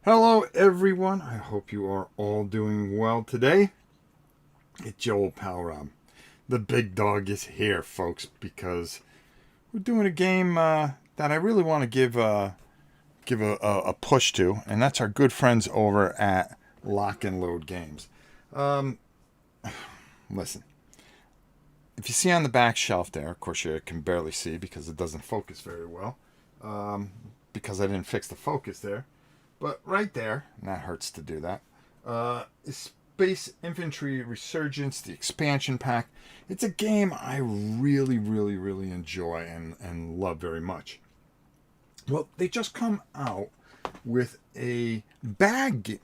Hello, everyone. I hope you are all doing well today. It's your old pal Rob. The big dog is here, folks, because we're doing a game that I really want to give a push to, and that's our good friends over at Lock and Load Games. Um, Listen, if you see on the back shelf there, of course you can barely see because it doesn't focus very well, because I didn't fix the focus there. But right there, and that hurts to do that, is Space Infantry Resurgence, the expansion pack. It's a game I really, really, really enjoy and love very much. Well, they just come out with a bagged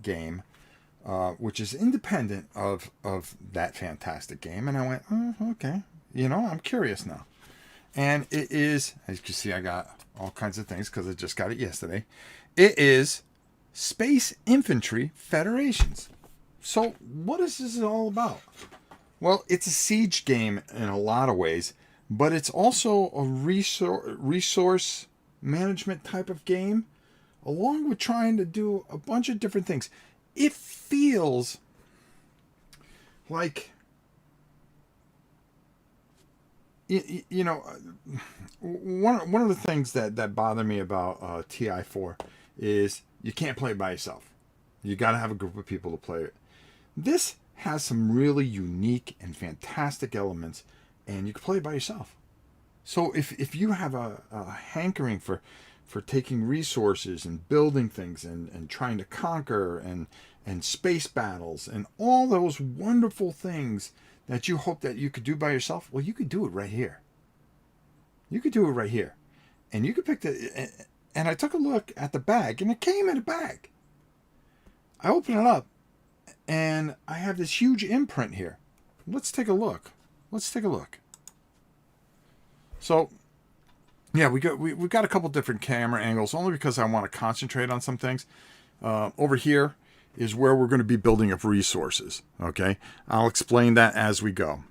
game, which is independent of that fantastic game. And I went, oh, okay. I'm curious now. And it is, as you can see, I got all kinds of things because I just got it yesterday. It is Space Infantry Federations. So, what is this all about? Well, it's a siege game in a lot of ways, but it's also a resource management type of game, along with trying to do a bunch of different things. It feels like one of the things that bother me about TI4 is you can't play it by yourself. You got to have a group of people to play it. This has some really unique and fantastic elements, and you can play it by yourself. So if you have a hankering for taking resources and building things and trying to conquer and space battles and all those wonderful things that you hope that you could do by yourself, well, you could do it right here. You could do it right here. And you could pick and I took a look at the bag, and it came in a bag. I open it up, and I have this huge imprint here. Let's take a look. So, yeah, we got a couple different camera angles, only because I want to concentrate on some things. Over here is where we're going to be building up resources. Okay, I'll explain that as we go.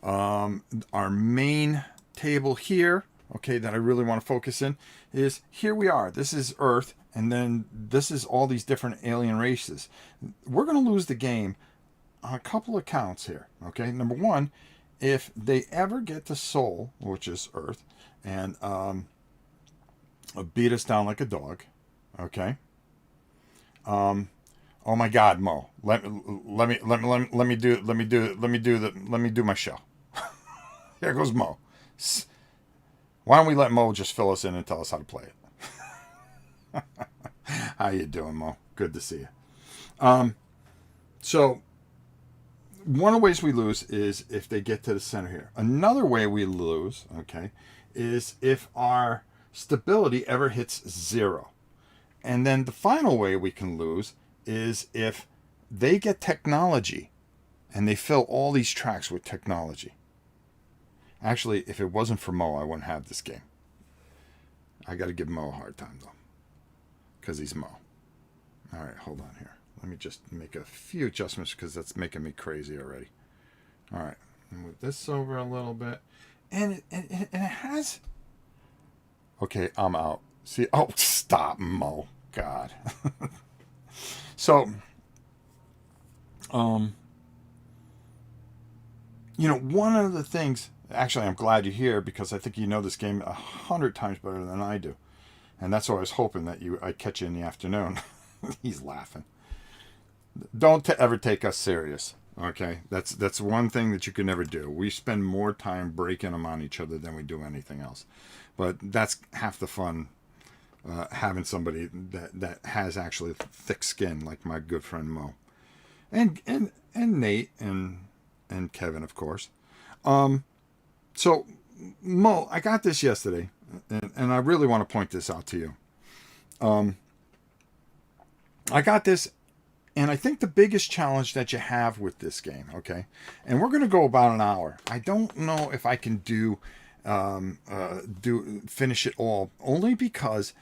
Our main table here, okay, that I really want to focus in is here we are. This is Earth, and then this is all these different alien races. We're going to lose the game on a couple of counts here. Okay, number one, if they ever get to Sol, which is Earth, and beat us down like a dog. Okay. Oh my God, Mo! Let me do my show. Here goes Mo. Why don't we let Mo just fill us in and tell us how to play it? How you doing, Mo? Good to see you. So one of the ways we lose is if they get to the center here. Another way we lose, okay, is if our stability ever hits 0. And then the final way we can lose is if they get technology and they fill all these tracks with technology. Actually, if it wasn't for Mo, I wouldn't have this game. I got to give Mo a hard time, though, because he's Mo. All right, hold on here. Let me just make a few adjustments because that's making me crazy already. All right, move this over a little bit. And it has... Okay, I'm out. See, oh, stop, Mo. God. So, one of the things, actually, I'm glad you're here because I think you know this game 100 times better than I do. And that's why I was hoping that I'd catch you in the afternoon. He's laughing. Don't ever take us serious. Okay, that's one thing that you can never do. We spend more time breaking them on each other than we do anything else. But that's half the fun, having somebody that has actually thick skin, like my good friend Mo, and Nate and Kevin, of course. So Mo, I got this yesterday, and I really want to point this out to you. I got this. And I think the biggest challenge that you have with this game, okay, and we're going to go about an hour. I don't know if I can finish it all, only because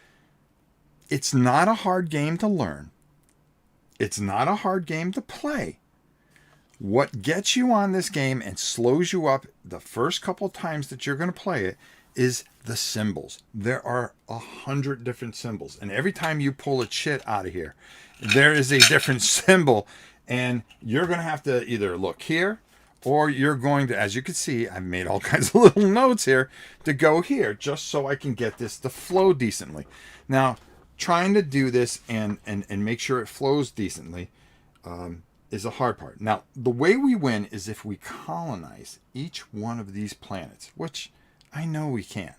it's not a hard game to learn. It's not a hard game to play. What gets you on this game and slows you up the first couple times that you're going to play it is the symbols. There are 100 different symbols. And every time you pull a chit out of here, there is a different symbol. And you're going to have to either look here, or you're going to, as you can see, I've made all kinds of little notes here to go here just so I can get this to flow decently. Now, trying to do this and make sure it flows decently is a hard part. Now, the way we win is if we colonize each one of these planets, which I know we can.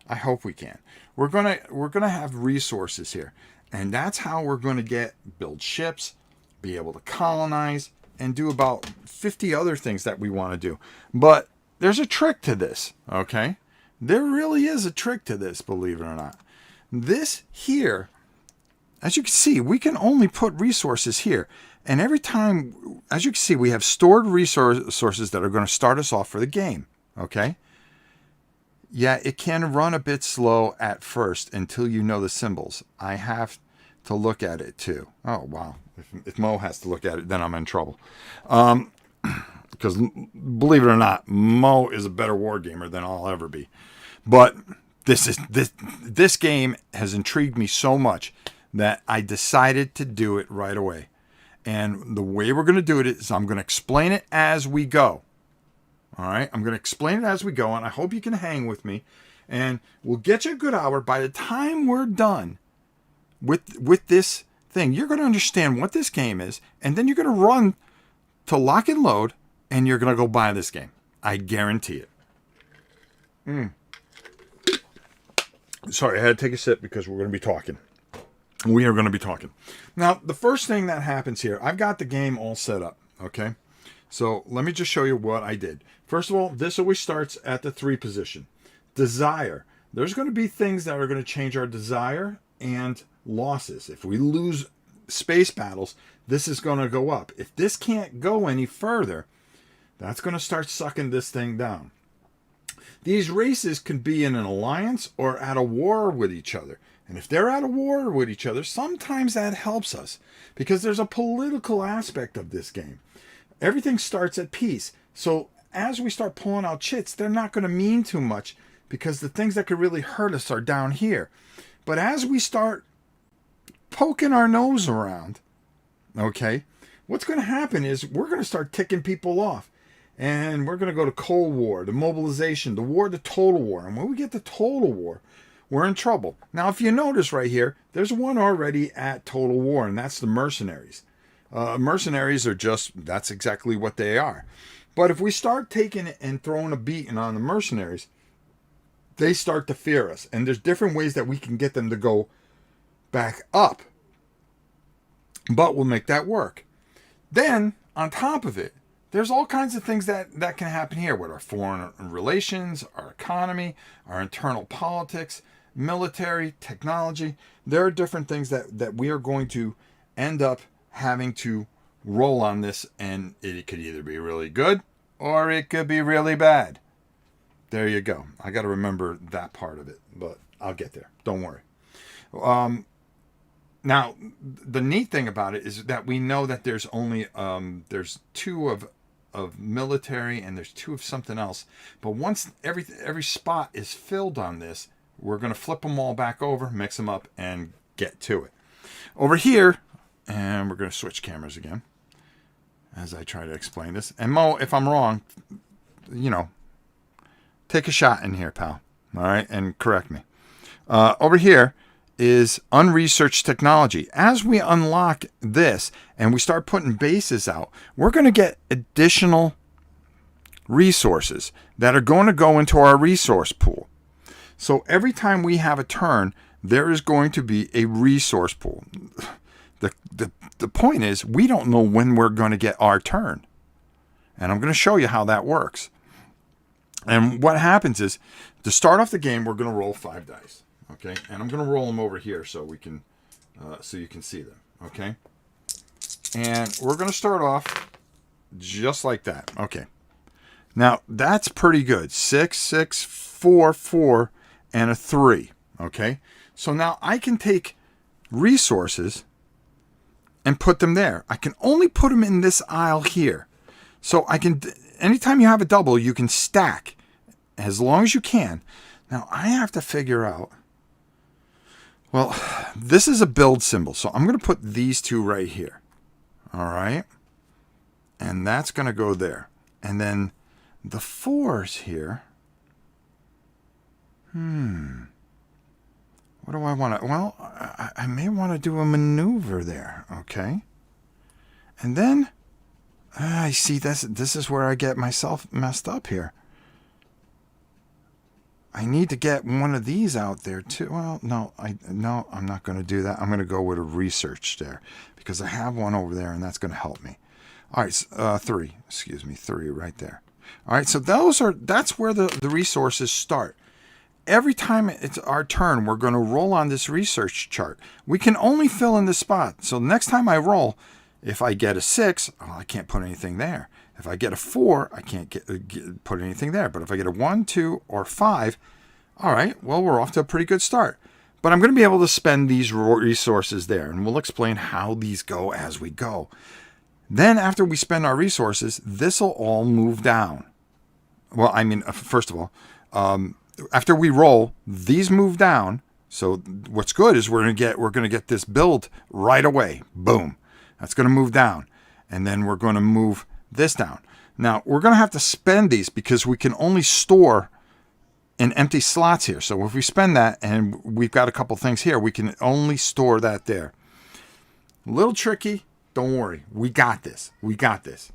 I hope we can. We're gonna have resources here, and that's how we're going to build ships, be able to colonize, and do about 50 other things that we want to do. But there's a trick to this, okay? There really is a trick to this, believe it or not. This here, as you can see, we can only put resources here. And every time, as you can see, we have stored resources that are going to start us off for the game, okay? Yeah, it can run a bit slow at first until you know the symbols. I have to look at it too. Oh, wow. If Mo has to look at it, then I'm in trouble. Because believe it or not, Mo is a better war gamer than I'll ever be. But this game has intrigued me so much that I decided to do it right away. And the way we're going to do it is I'm going to explain it as we go. All right? I'm going to explain it as we go, and I hope you can hang with me. And we'll get you a good hour. By the time we're done with this thing, you're going to understand what this game is, and then you're going to run to lock and load, and you're going to go buy this game. I guarantee it. Sorry, I had to take a sip because we're going to be talking. We are going to be talking. Now, the first thing that happens here, I've got the game all set up, okay? So let me just show you what I did. First of all, this always starts at the 3 position. Desire. There's going to be things that are going to change our desire and losses. If we lose space battles, this is going to go up. If this can't go any further, that's going to start sucking this thing down. These races could be in an alliance or at a war with each other. And if they're at a war with each other, sometimes that helps us because there's a political aspect of this game. Everything starts at peace. So as we start pulling out chits, they're not going to mean too much because the things that could really hurt us are down here. But as we start poking our nose around, okay, what's going to happen is we're going to start ticking people off. And we're going to go to Cold War, to mobilization, the war to total war. And when we get to total war, we're in trouble. Now, if you notice right here, there's one already at total war, and that's the mercenaries. Mercenaries are that's exactly what they are. But if we start taking it and throwing a beating on the mercenaries, they start to fear us. And there's different ways that we can get them to go back up. But we'll make that work. Then, on top of it, there's all kinds of things that can happen here with our foreign relations, our economy, our internal politics, military, technology. There are different things that we are going to end up having to roll on this, and it could either be really good or it could be really bad. There you go. I got to remember that part of it, but I'll get there. Don't worry. Now, the neat thing about it is that we know that there's only there's 2 of military and there's 2 of something else. But once every spot is filled on this, we're going to flip them all back over, mix them up, and get to it. Over here, and we're going to switch cameras again as I try to explain this. And Mo, if I'm wrong, take a shot in here, pal. All right, and correct me. Over here is unresearched technology. As we unlock this and we start putting bases out, we're going to get additional resources that are going to go into our resource pool. So every time we have a turn, there is going to be a resource pool. The point is, we don't know when we're going to get our turn. And I'm going to show you how that works. And what happens is, to start off the game, we're going to roll 5 dice. Okay, and I'm going to roll them over here so we can, so you can see them. Okay, and we're going to start off just like that. Okay, now that's pretty good. 6, 6, 4, 4, and a 3. Okay, so now I can take resources and put them there. I can only put them in this aisle here. So I can, anytime you have a double, you can stack as long as you can. Now I have to figure out, well, this is a build symbol. So I'm going to put these two right here. All right. And that's going to go there. And then the 4s here. What do I want to... Well, I may want to do a maneuver there, okay? And then... I see, this is where I get myself messed up here. I need to get one of these out there, too. Well, no, I'm not going to do that. I'm going to go with a research there, because I have one over there, and that's going to help me. All right, 3. Excuse me, 3 right there. All right, so that's where the resources start. Every time it's our turn, we're going to roll on this research chart. We can only fill in this spot. So next time I roll, if I get a 6, I can't put anything there. If I get a 4, I can't put anything there. But if I get a 1, 2, or 5, all right, well, we're off to a pretty good start. But I'm going to be able to spend these resources there, and we'll explain how these go as we go. Then after we spend our resources, this will all move down. Well, I mean, first of all, after we roll, these move down. So what's good is we're going to get this build right away. Boom. That's going to move down. And then we're going to move this down. Now, we're going to have to spend these because we can only store in empty slots here. So if we spend that and we've got a couple things here, we can only store that there. A little tricky. Don't worry. We got this. We got this.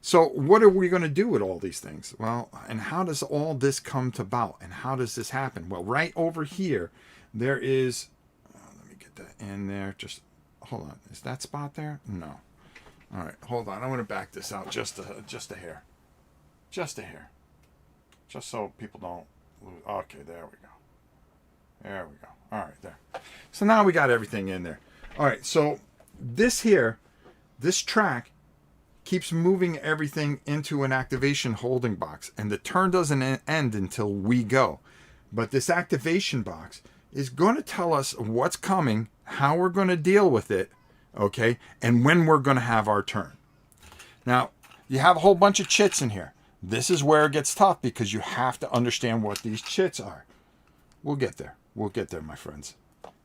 So what are we going to do with all these things? Well, and how does all this come about? And how does this happen? Well, right over here, there is... let me get that in there. Just hold on. Is that spot there? No. All right, hold on. I want to back this out just a hair. Just a hair. Just so people don't lose. Okay, there we go. There we go. All right, there. So now we got everything in there. All right, so this here, this track keeps moving everything into an activation holding box, and the turn doesn't end until we go. But this activation box is going to tell us what's coming, how we're going to deal with it, okay, and when we're going to have our turn. Now, you have a whole bunch of chits in here. This is where it gets tough because you have to understand what these chits are. We'll get there. We'll get there, my friends.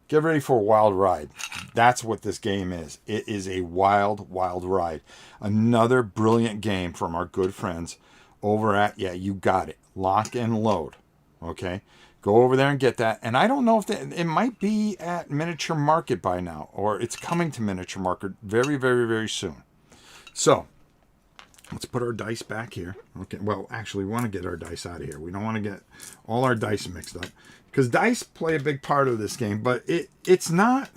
Get ready for a wild ride. That's what this game is. It is a wild, wild ride. Another brilliant game from our good friends over at, yeah, you got it, Lock and Load. Okay? Go over there and get that. And I don't know if it might be at Miniature Market by now, or it's coming to Miniature Market very, very, very soon. So, let's put our dice back here. Okay, well, actually, we want to get our dice out of here. We don't want to get all our dice mixed up. Because dice play a big part of this game, but it's not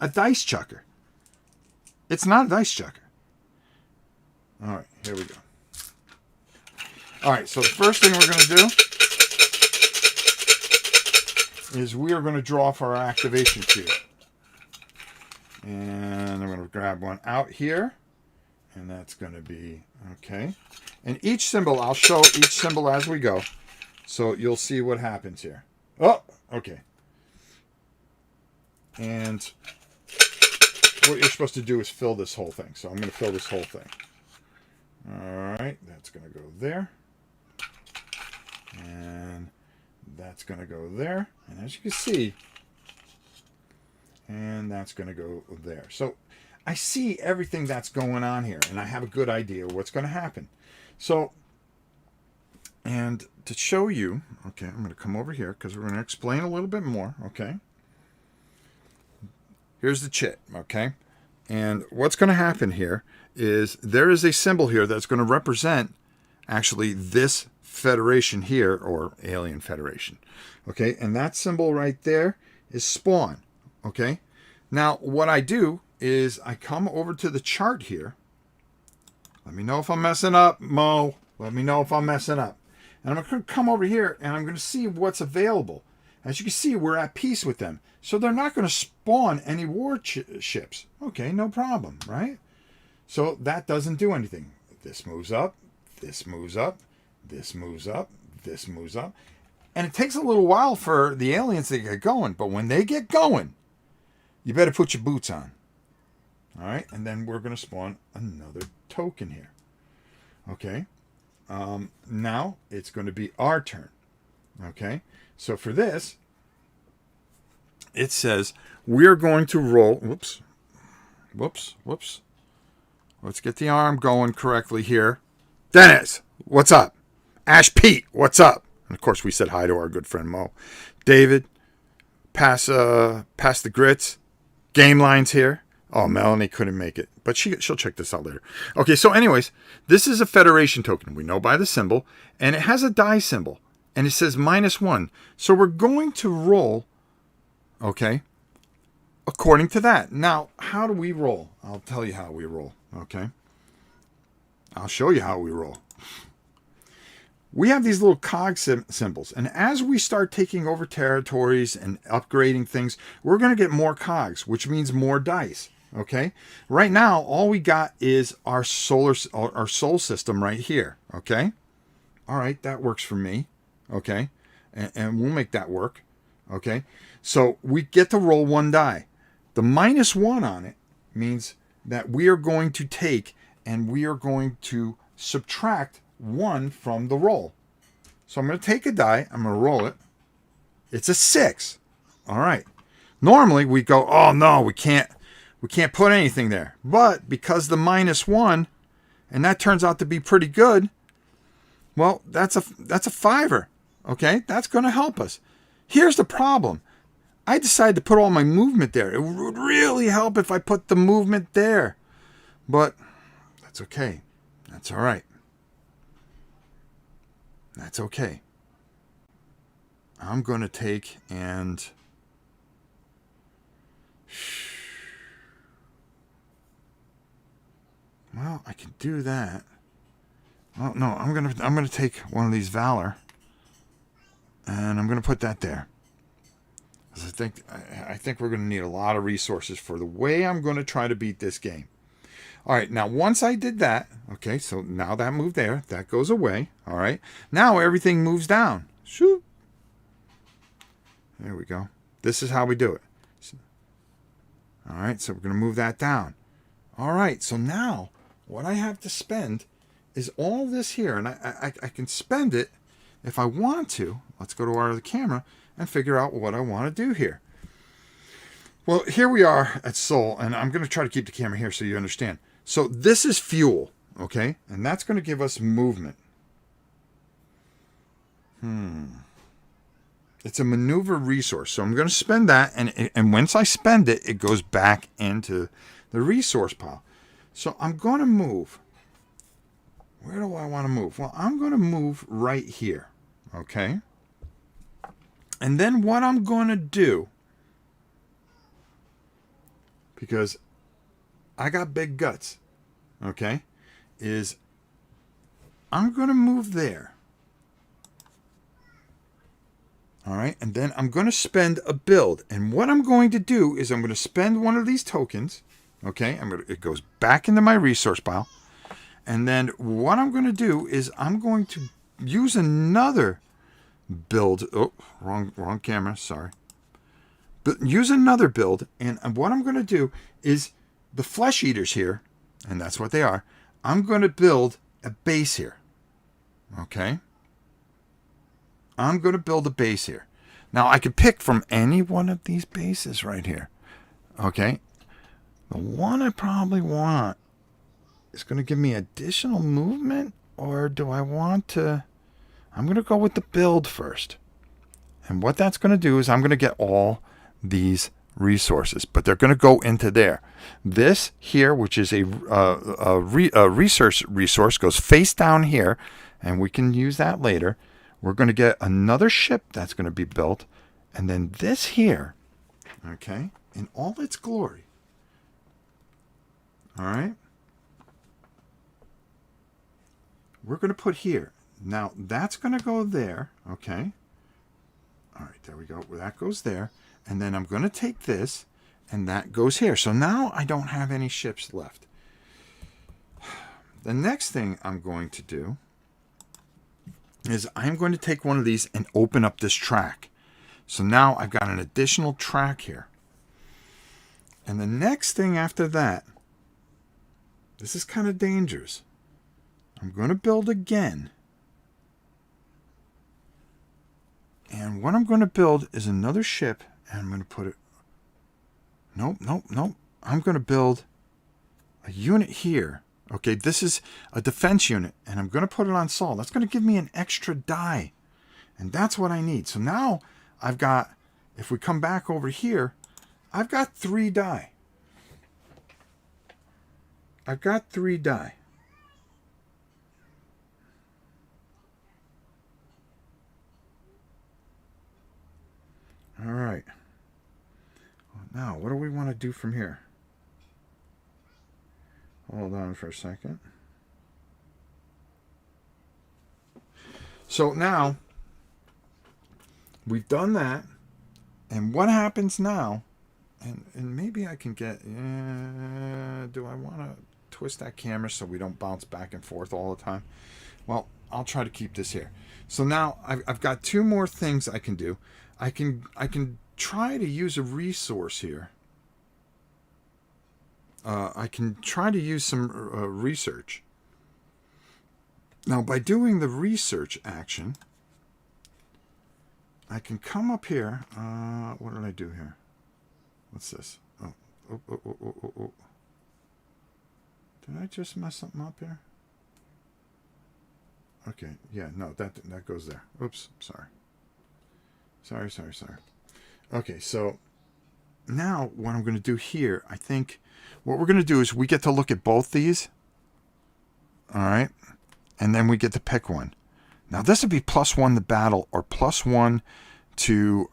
a dice chucker. It's not a dice chucker. All right, here we go. All right, so the first thing we're going to do is we are going to draw for our activation cube. And I'm going to grab one out here. And that's going to be, okay. And each symbol, I'll show each symbol as we go. So you'll see what happens here. Oh, okay. And what you're supposed to do is fill this whole thing. So I'm going to fill this whole thing. All right, that's going to go there. And that's going to go there. And as you can see, and that's going to go there. So I see everything that's going on here, and I have a good idea of what's going to happen. So, and to show you, okay, I'm going to come over here because we're going to explain a little bit more, okay? Here's the chit, okay? And what's going to happen here is there is a symbol here that's going to represent actually this federation here, or alien federation, okay? And that symbol right there is spawn, okay? Now, what I do is I come over to the chart here. Let me know if I'm messing up, Mo. Let me know if I'm messing up. And I'm going to come over here and I'm going to see what's available. As you can see, we're at peace with them. So they're not going to spawn any warships. Okay, no problem, right? So that doesn't do anything. This moves up, this moves up, this moves up, this moves up. And it takes a little while for the aliens to get going. But when they get going, you better put your boots on. All right, and then we're going to spawn another token here. Okay, now it's going to be our turn. Okay, so for this, it says we're going to roll. Whoops. Let's get the arm going correctly here. Dennis, what's up? Ash Pete, what's up? And of course, we said hi to our good friend Mo. David, pass the grits. Game Line's here. Oh, Melanie couldn't make it, but she'll check this out later. Okay, so anyways, this is a Federation token. We know by the symbol, and it has a die symbol, and it says -1. So we're going to roll, okay, according to that. Now, how do we roll? I'll tell you how we roll, okay? I'll show you how we roll. We have these little cog symbols, and as we start taking over territories and upgrading things, we're going to get more cogs, which means more dice. Okay, right now all we got is our soul system right here. Okay, all right, that works for me. Okay, and we'll make that work. Okay, so we get to roll one die. The -1 on it means that we are going to take and we are going to subtract 1 from the roll. So I'm going to take a die. I'm going to roll it. It's a 6. All right. Normally we go, oh no, we can't put anything there. But because the -1, and that turns out to be pretty good, well, that's a 5er. Okay, that's going to help us. Here's the problem. I decided to put all my movement there. It would really help if I put the movement there. But that's okay. That's all right. That's okay. I'm going to take and... Well, I can do that. Well, no, I'm gonna take one of these Valor, and I'm gonna put that there. Because I think we're gonna need a lot of resources for the way I'm gonna try to beat this game. All right, now once I did that, okay, so now that moved there, that goes away. All right, now everything moves down. Shoot. There we go. This is how we do it. All right, so we're gonna move that down. All right, so now what I have to spend is all this here, and I can spend it if I want to. Let's go to our other camera and figure out what I want to do here. Well, here we are at Soul, and I'm going to try to keep the camera here so you understand. So this is fuel, okay? And that's going to give us movement. It's a maneuver resource, so I'm going to spend that, and once I spend it, it goes back into the resource pile. So I'm going to move. Where do I want to move? Well, I'm going to move right here, okay? And then what I'm going to do, because I got big guts, okay, is I'm going to move there. All right, and then I'm going to spend a build. And what I'm going to do is I'm going to spend one of these tokens, okay? It goes back into my resource pile. And then what I'm going to do is I'm going to use another build. Oh, wrong camera. Sorry. But use another build. And what I'm going to do is the flesh eaters here, and that's what they are. I'm going to build a base here. Okay. I'm going to build a base here. Now I can pick from any one of these bases right here. Okay. The one I probably want is going to give me additional movement, or do I want to... I'm going to go with the build first. And what that's going to do is I'm going to get all these resources, but they're going to go into there. This here, which is a research resource, goes face down here, and we can use that later. We're going to get another ship that's going to be built, and then this here, okay, in all its glory. All right. We're going to put here. Now, that's going to go there, okay? All right, there we go. Well, that goes there. And then I'm going to take this, and that goes here. So now I don't have any ships left. The next thing I'm going to do is I'm going to take one of these and open up this track. So now I've got an additional track here. And the next thing after that, this is kind of dangerous. I'm going to build again. And what I'm going to build is another ship, and I'm going to put it... Nope. I'm going to build a unit here. Okay, this is a defense unit, and I'm going to put it on Sol. That's going to give me an extra die, and that's what I need. So now I've got, if we come back over here, I've got 3 die. I've got 3 die. All right. Now, what do we want to do from here? Hold on for a second. So now, we've done that. And what happens now, and maybe I can get, do I want to twist that camera so we don't bounce back and forth all the time? Well, I'll try to keep this here. So now I've got 2 more things I can do. I can try to use a resource here. I can try to use some research. Now, by doing the research action, I can come up here. What did I do here? What's this? Oh. Did I just mess something up here? Okay, yeah, no, that goes there. Oops, sorry. Sorry. Okay, so now what I'm going to do here, I think what we're going to do is we get to look at both these. All right, and then we get to pick one. Now this would be +1 to battle or +1 to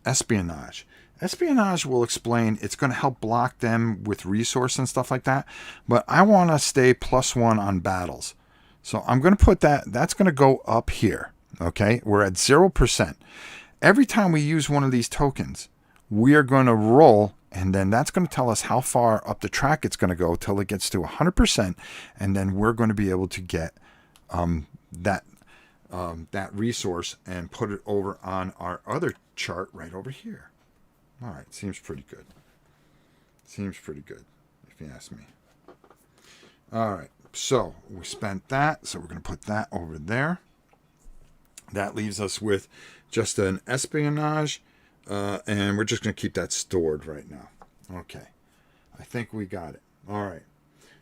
espionage. Espionage will explain, it's going to help block them with resource and stuff like that, but I want to stay +1 on battles. So I'm going to put that's going to go up here. Okay, we're at 0%. Every time we use one of these tokens, we are going to roll, and then that's going to tell us how far up the track it's going to go till it gets to 100%, and then we're going to be able to get that resource and put it over on our other chart right over here. All right, seems pretty good. Seems pretty good, if you ask me. All right, so we spent that, so we're going to put that over there. That leaves us with just an espionage, and we're just going to keep that stored right now. Okay, I think we got it. All right.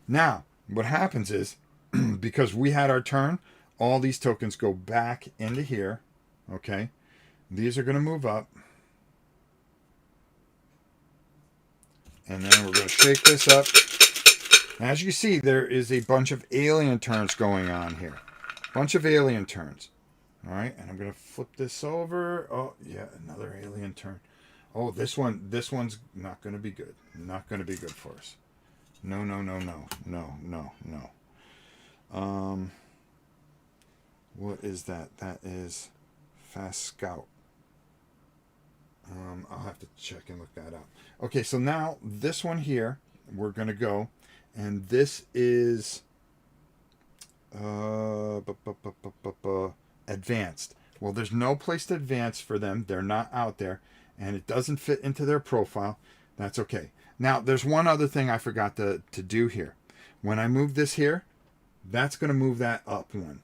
Now, what happens is, because we had our turn, all these tokens go back into here. Okay, these are going to move up. And then we're going to shake this up. As you see, there is a bunch of alien turns going on here. Bunch of alien turns. All right, and I'm going to flip this over. Oh, yeah, another alien turn. Oh, this one's not going to be good. Not going to be good for us. No. What is that? That is Fast Scout. I'll have to check and look that up. Okay, so now this one here, we're going to go, and this is advanced. Well, there's no place to advance for them. They're not out there, and it doesn't fit into their profile. That's okay. Now, there's one other thing I forgot to do here. When I move this here, that's going to move that up one.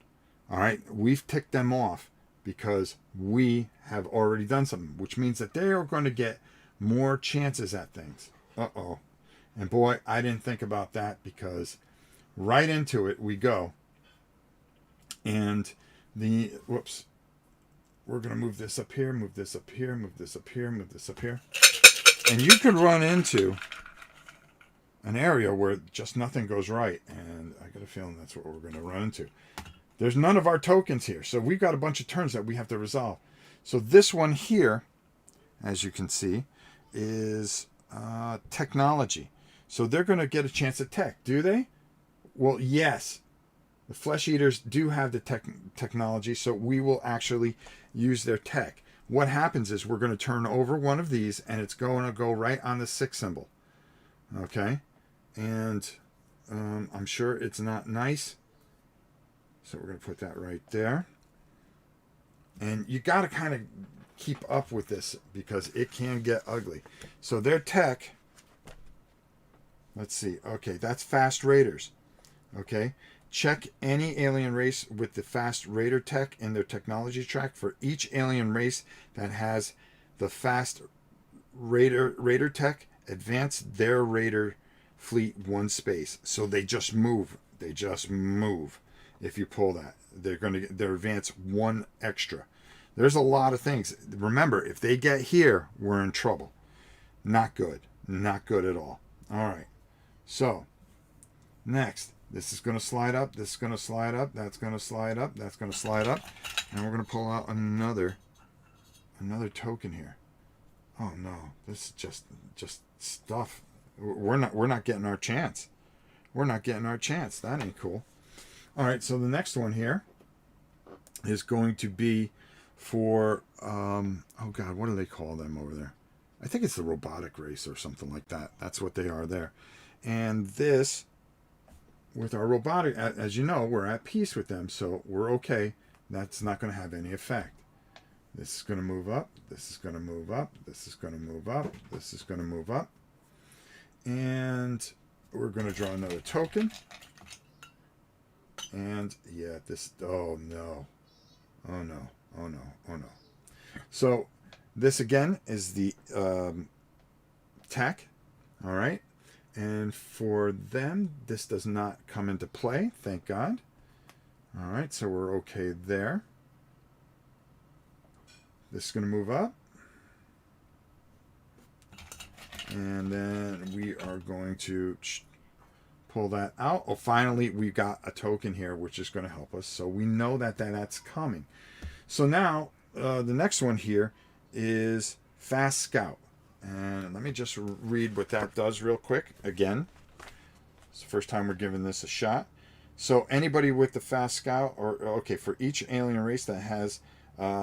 All right, we've ticked them off because we have already done something, which means that they are going to get more chances at things. Uh-oh. And boy, I didn't think about that, because right into it we go. And whoops, we're going to move this up here, move this up here, move this up here, move this up here. And you could run into an area where just nothing goes right. And I got a feeling that's what we're going to run into. There's none of our tokens here. So we've got a bunch of turns that we have to resolve. So this one here, as you can see, is technology. So they're going to get a chance at tech, do they? Well, yes. The flesh eaters do have the technology, so we will actually use their tech. What happens is we're going to turn over one of these, and it's going to go right on the 6 symbol. Okay? And I'm sure it's not nice. So we're going to put that right there. And you got to kind of keep up with this, because it can get ugly. So their tech, let's see. Okay, that's fast raiders. Okay? check any alien race with the fast raider tech in their technology track. For each alien race that has the fast raider tech, advance their raider fleet one space. So they just move. They just move. If you pull that, they're advance one extra. There's a lot of things. Remember, if they get here, we're in trouble. Not good. Not good at all. All right. So, next, this is going to slide up. This is going to slide up. That's going to slide up. That's going to slide up. And we're going to pull out another token here. Oh no, this is just stuff. We're not getting our chance. We're not getting our chance. That ain't cool. All right, so the next one here is going to be for oh god, what do they call them over there? I think it's the robotic race or something like that. That's what they are there. And this, with our robotic, as you know, we're at peace with them, so we're okay. That's not going to have any effect. This is going to move up. This is going to move up. This is going to move up. This is going to move up. And we're going to draw another token. And yeah, this, oh no. Oh no. Oh no. Oh no. So this again is the tech. All right. And for them, this does not come into play. Thank God. All right. So we're okay there. This is going to move up. And then we are going to pull that out. Oh, finally, we've got a token here, which is going to help us. So we know that that's coming. So now, the next one here is Fast Scout. And let me just read what that does real quick. Again, it's the first time we're giving this a shot. So anybody with the Fast Scout, or okay, for each alien race that has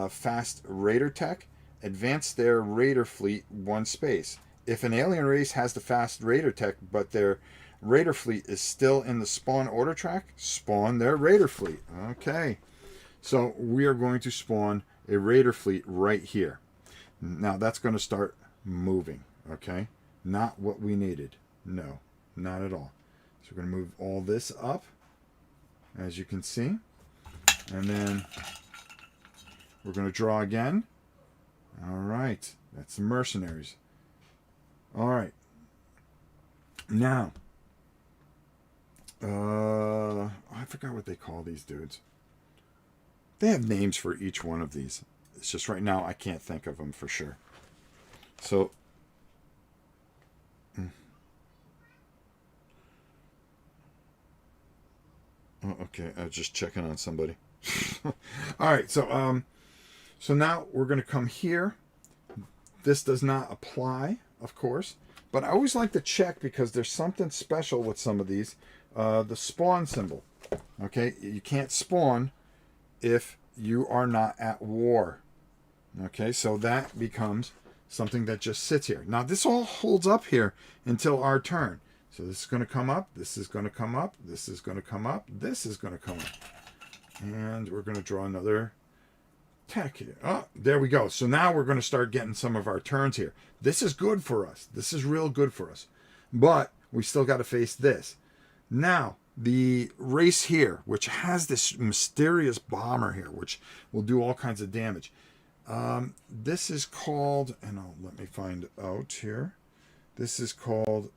fast raider tech, advance their raider fleet one space. If an alien race has the fast raider tech, but their raider fleet is still in the spawn order track, spawn their raider fleet. Okay. So we are going to spawn a raider fleet right here. Now that's going to start moving. Okay. Not what we needed. No, not at all. So we're going to move all this up, as you can see. And then we're going to draw again. All right. That's the mercenaries. All right. Now, I forgot what they call these dudes. They have names for each one of these. It's just right now I can't think of them for sure. So, oh, okay. I was just checking on somebody. All right. So, so now we're going to come here. This does not apply, of course, but I always like to check because there's something special with some of these. The spawn symbol. Okay, you can't spawn if you are not at war. Okay, so that becomes something that just sits here. Now this all holds up here until our turn. So this is going to come up, this is going to come up, this is going to come up, this is going to come up. And we're going to draw another tech here. Oh, there we go. So now we're going to start getting some of our turns here. This is good for us. This is real good for us. But we still got to face this. Now, the race here, which has this mysterious bomber here, which will do all kinds of damage. This is called, and let me find out here. This is called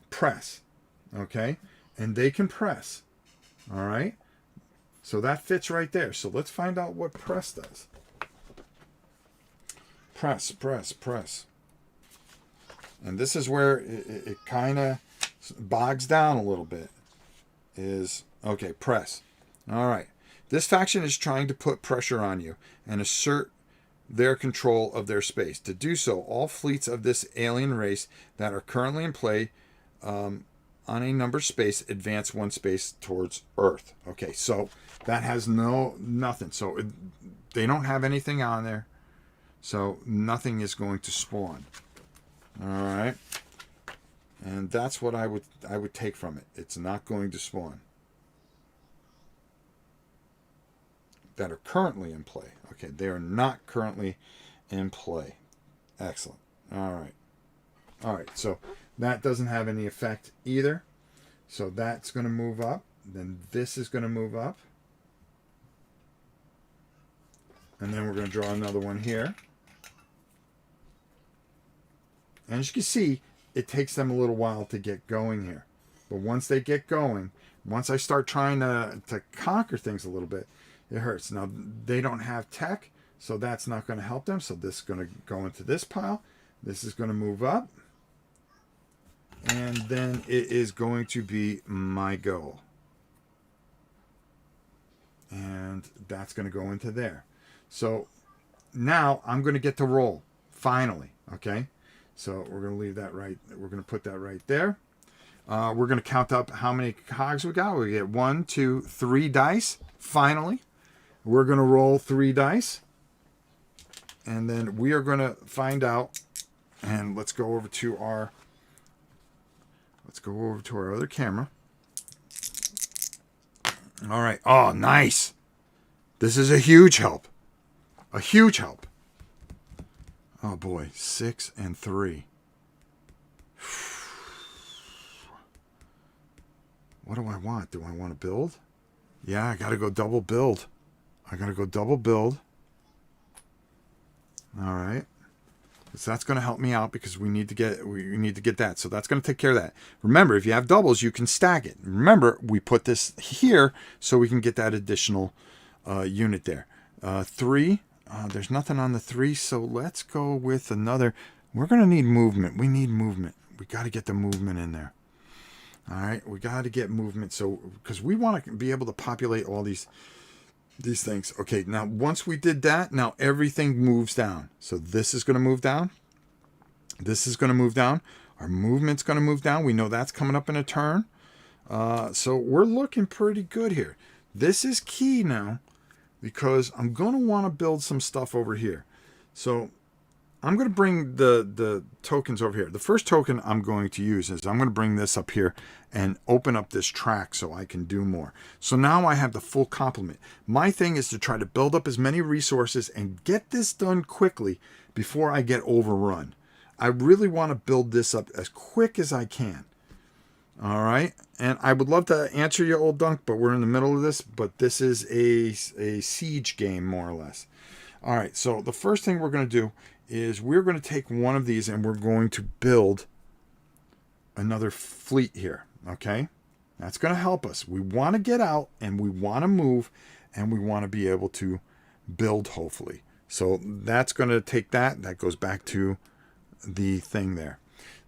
press. Okay? And they can press. All right? So that fits right there. So let's find out what press does. Press, press, press. And this is where it kind of bogs down a little bit. Is, okay, press. All right. This faction is trying to put pressure on you and assert their control of their space. To do so, all fleets of this alien race that are currently in play on a numbered space advance one space towards Earth. Okay, so that has nothing. So they don't have anything on there. So nothing is going to spawn. All right. And that's what I would take from it. It's not going to spawn. That are currently in play. Okay, they are not currently in play. Excellent. All right. All right, so that doesn't have any effect either. So that's going to move up. Then this is going to move up. And then we're going to draw another one here. And as you can see, it takes them a little while to get going here. But once they get going, once I start trying to conquer things a little bit, it hurts. Now, they don't have tech, so that's not going to help them. So this is going to go into this pile. This is going to move up. And then it is going to be my goal. And that's going to go into there. So now I'm going to get to roll, finally, okay? So we're going to leave that right, we're going to put that right there. We're going to count up how many cogs we got. We get 1, 2, 3 dice, finally. We're going to roll 3 dice. And then we are going to find out, and let's go over to our other camera. All right. Oh, nice. This is a huge help. A huge help. Oh, boy. 6 and 3. What do I want? Do I want to build? Yeah, I got to go double build. I got to go double build. All right. So that's going to help me out because we need to get that. So that's going to take care of that. Remember, if you have doubles, you can stack it. Remember, we put this here so we can get that additional unit there. 3. There's nothing on the 3, so let's go with another. We're going to need movement. We need movement. We got to get the movement in there. All right, we got to get movement. So because we want to be able to populate all these things. Okay, now once we did that, now everything moves down. So this is going to move down. This is going to move down. Our movement's going to move down. We know that's coming up in a turn. So we're looking pretty good here. This is key now because I'm going to want to build some stuff over here. So I'm going to bring the tokens over here. The first token I'm going to use is I'm going to bring this up here and open up this track so I can do more. So now I have the full complement. My thing is to try to build up as many resources and get this done quickly before I get overrun. I really want to build this up as quick as I can. All right. And I would love to answer you, old dunk, but we're in the middle of this. But this is a siege game, more or less. All right. So the first thing we're going to do is we're going to take one of these and we're going to build another fleet here. Okay. That's going to help us. We want to get out and we want to move and we want to be able to build, hopefully. So that's going to take that. That goes back to the thing there.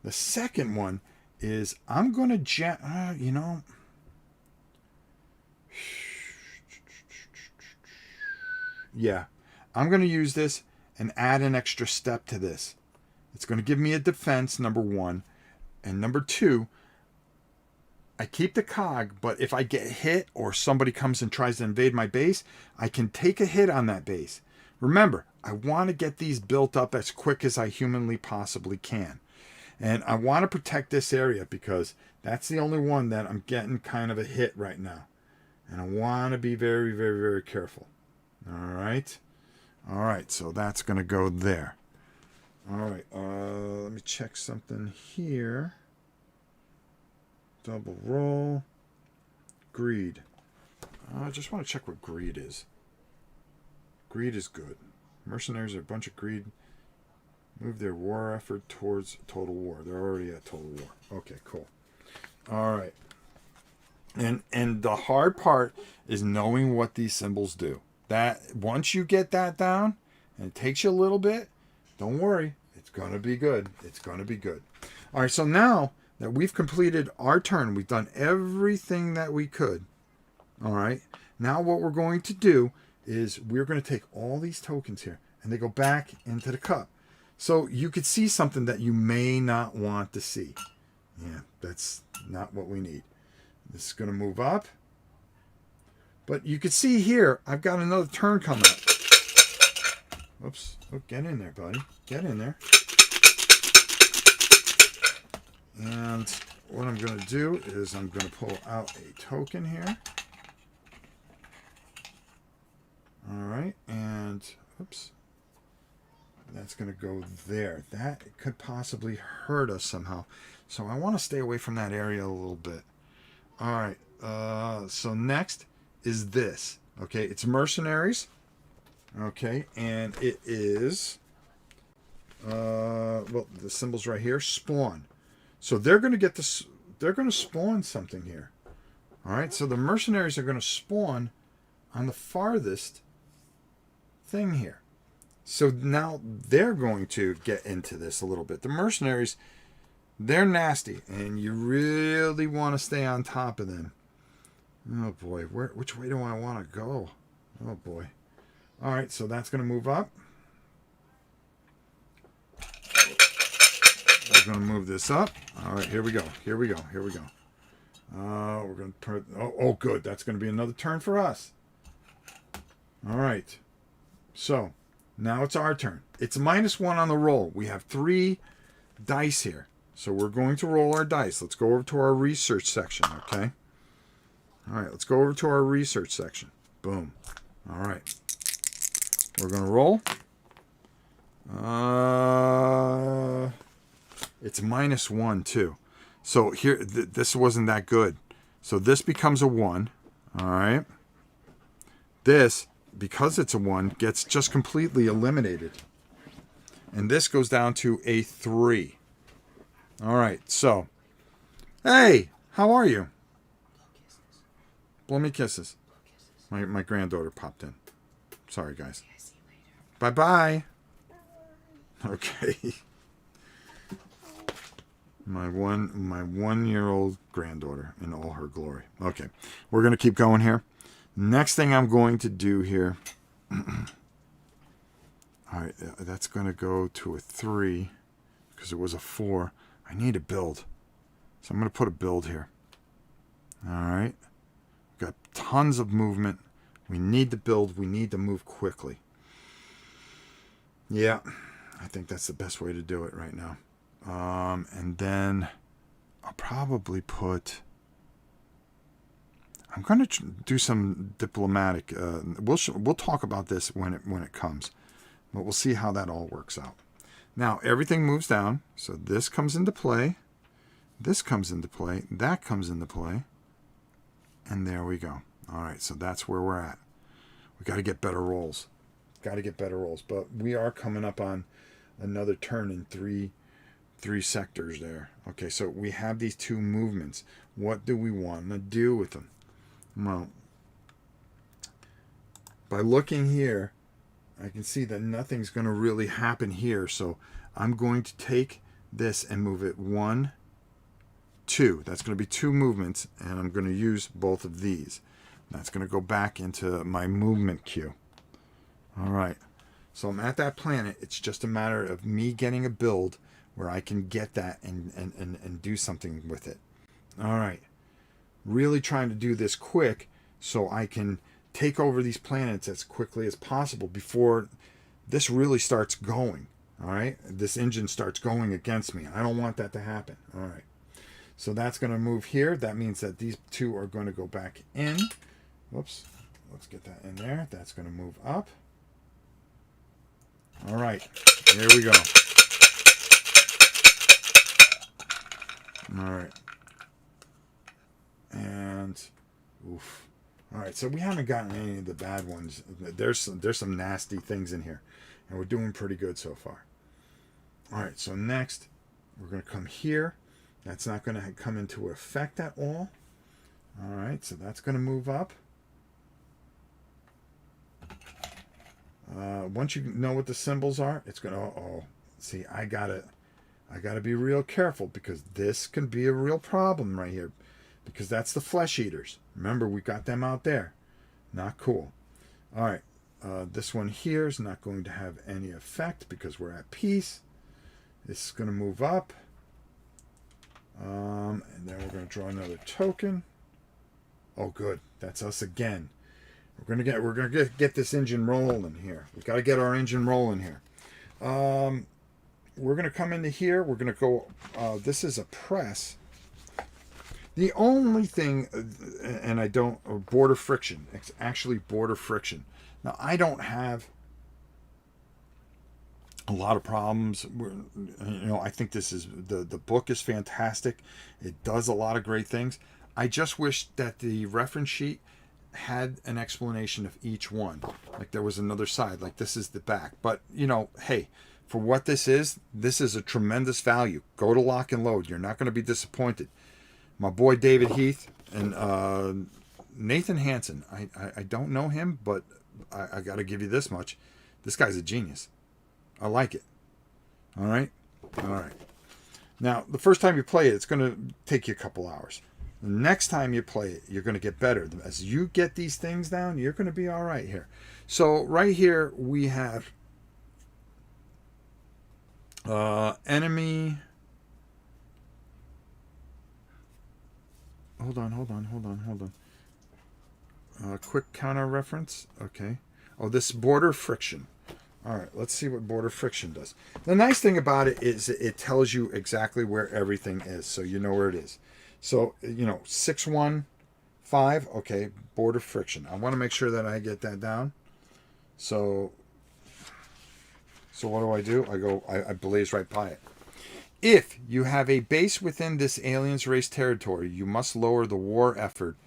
The second one is I'm going to, yeah, I'm going to use this and add an extra step to this. It's going to give me a defense, number 1. And number 2, I keep the cog, but if I get hit or somebody comes and tries to invade my base, I can take a hit on that base. Remember, I want to get these built up as quick as I humanly possibly can. And I want to protect this area because that's the only one that I'm getting kind of a hit right now. And I want to be very, very, very careful. All right. All right. So that's going to go there. All right. Let me check something here. Double roll. Greed. I just want to check what greed is. Greed is good. Mercenaries are a bunch of greed. Move their war effort towards total war. They're already at total war. Okay, cool. All right. And the hard part is knowing what these symbols do. That once you get that down, and it takes you a little bit, don't worry. It's going to be good. It's going to be good. All right, so now that we've completed our turn, we've done everything that we could. All right. Now what we're going to do is we're going to take all these tokens here, and they go back into the cup. So you could see something that you may not want to see. Yeah, that's not what we need. This is going to move up. But you could see here, I've got another turn coming up. Oops. Oh, get in there, buddy. Get in there. And what I'm going to do is I'm going to pull out a token here. All right. And, oops. That's going to go there. That could possibly hurt us somehow. So I want to stay away from that area a little bit. All right. So next is this. Okay, it's mercenaries. Okay, and it is well, the symbol's right here. Spawn. So they're going to get this. They're going to spawn something here. All right. So the mercenaries are going to spawn on the farthest thing here. So now they're going to get into this a little bit. The mercenaries, they're nasty, and you really want to stay on top of them. Oh boy, which way do I want to go? Oh boy. All right, so that's going to move up. We're going to move this up. All right, here we go. Here we go. Here we go. We're going to put. Oh, good. That's going to be another turn for us. All right. So now it's our turn. It's -1 on the roll. We have 3 dice here. So we're going to roll our dice. Let's go over to our research section, okay? All right, let's go over to our research section. Boom. All right. We're going to roll. It's -1 too. So here, this wasn't that good. So this becomes a 1. All right. This, because it's a 1, gets just completely eliminated. And this goes down to a 3. All right. So, hey, how are you? Blow me kisses. My granddaughter popped in. Sorry, guys. Bye-bye. Okay. My 1-year-old granddaughter in all her glory. Okay. We're going to keep going here. Next thing I'm going to do here. All right. That's going to go to a 3 because it was a 4. I need a build. So I'm going to put a build here. All right. Got tons of movement. We need to build. We need to move quickly. Yeah, I think that's the best way to do it right now. And then I'll probably put. I'm going to do some diplomatic. We'll talk about this when it comes, but we'll see how that all works out. Now everything moves down, so this comes into play. This comes into play. That comes into play. And there we go. All right, so that's where we're at. We got to get better rolls. Got to get better rolls. But we are coming up on another turn in three sectors there. Okay, so we have these 2 movements. What do we want to do with them? Well, by looking here, I can see that nothing's going to really happen here. So I'm going to take this and move it 1, 2. That's going to be 2 movements, and I'm going to use both of these. That's going to go back into my movement queue. All right. So I'm at that planet. It's just a matter of me getting a build where I can get that and do something with it. All right. Really trying to do this quick so I can take over these planets as quickly as possible before this really starts going. All right. This engine starts going against me. I don't want that to happen. All right. So that's going to move here. That means that these 2 are going to go back in. Whoops. Let's get that in there. That's going to move up. All right. There we go. All right. And, oof. All right. So we haven't gotten any of the bad ones. There's some nasty things in here. And we're doing pretty good so far. All right. So next, we're going to come here. That's not going to come into effect at all. All right, so that's going to move up. Once you know what the symbols are, it's going to. See, I gotta be real careful because this can be a real problem right here, because that's the flesh eaters. Remember, we got them out there. Not cool. All right, this one here is not going to have any effect because we're at peace. This is going to move up. And then we're going to draw another token. Oh, good. That's us again. We're going to get this engine rolling here. We've got to get our engine rolling here. We're going to come into here. We're going to go. This is a press. The only thing, and I don't border friction. It's actually border friction. Now I don't have a lot of problems. I think this is the book is fantastic. It does a lot of great things. I just wish that the reference sheet had an explanation of each one. Like there was another side, like this is the back. But, you know, hey, for what this is a tremendous value. Go to Lock and Load. You're not going to be disappointed. My boy David Heath and Nathan Hansen. I don't know him, but I got to give you this much. This guy's a genius. I like it. All right? All right. Now, the first time you play it, it's going to take you a couple hours. The next time you play it, you're going to get better. As you get these things down, you're going to be all right here. So right here, we have enemy. Hold on. Quick counter reference. Okay. Oh, this border friction. All right, let's see what border friction does. The nice thing about it is it tells you exactly where everything is, so you know where it is. So, you know, 615, okay, border friction. I want to make sure that I get that down. So what do? I blaze right by it. If you have a base within this alien's race territory, you must lower the war effort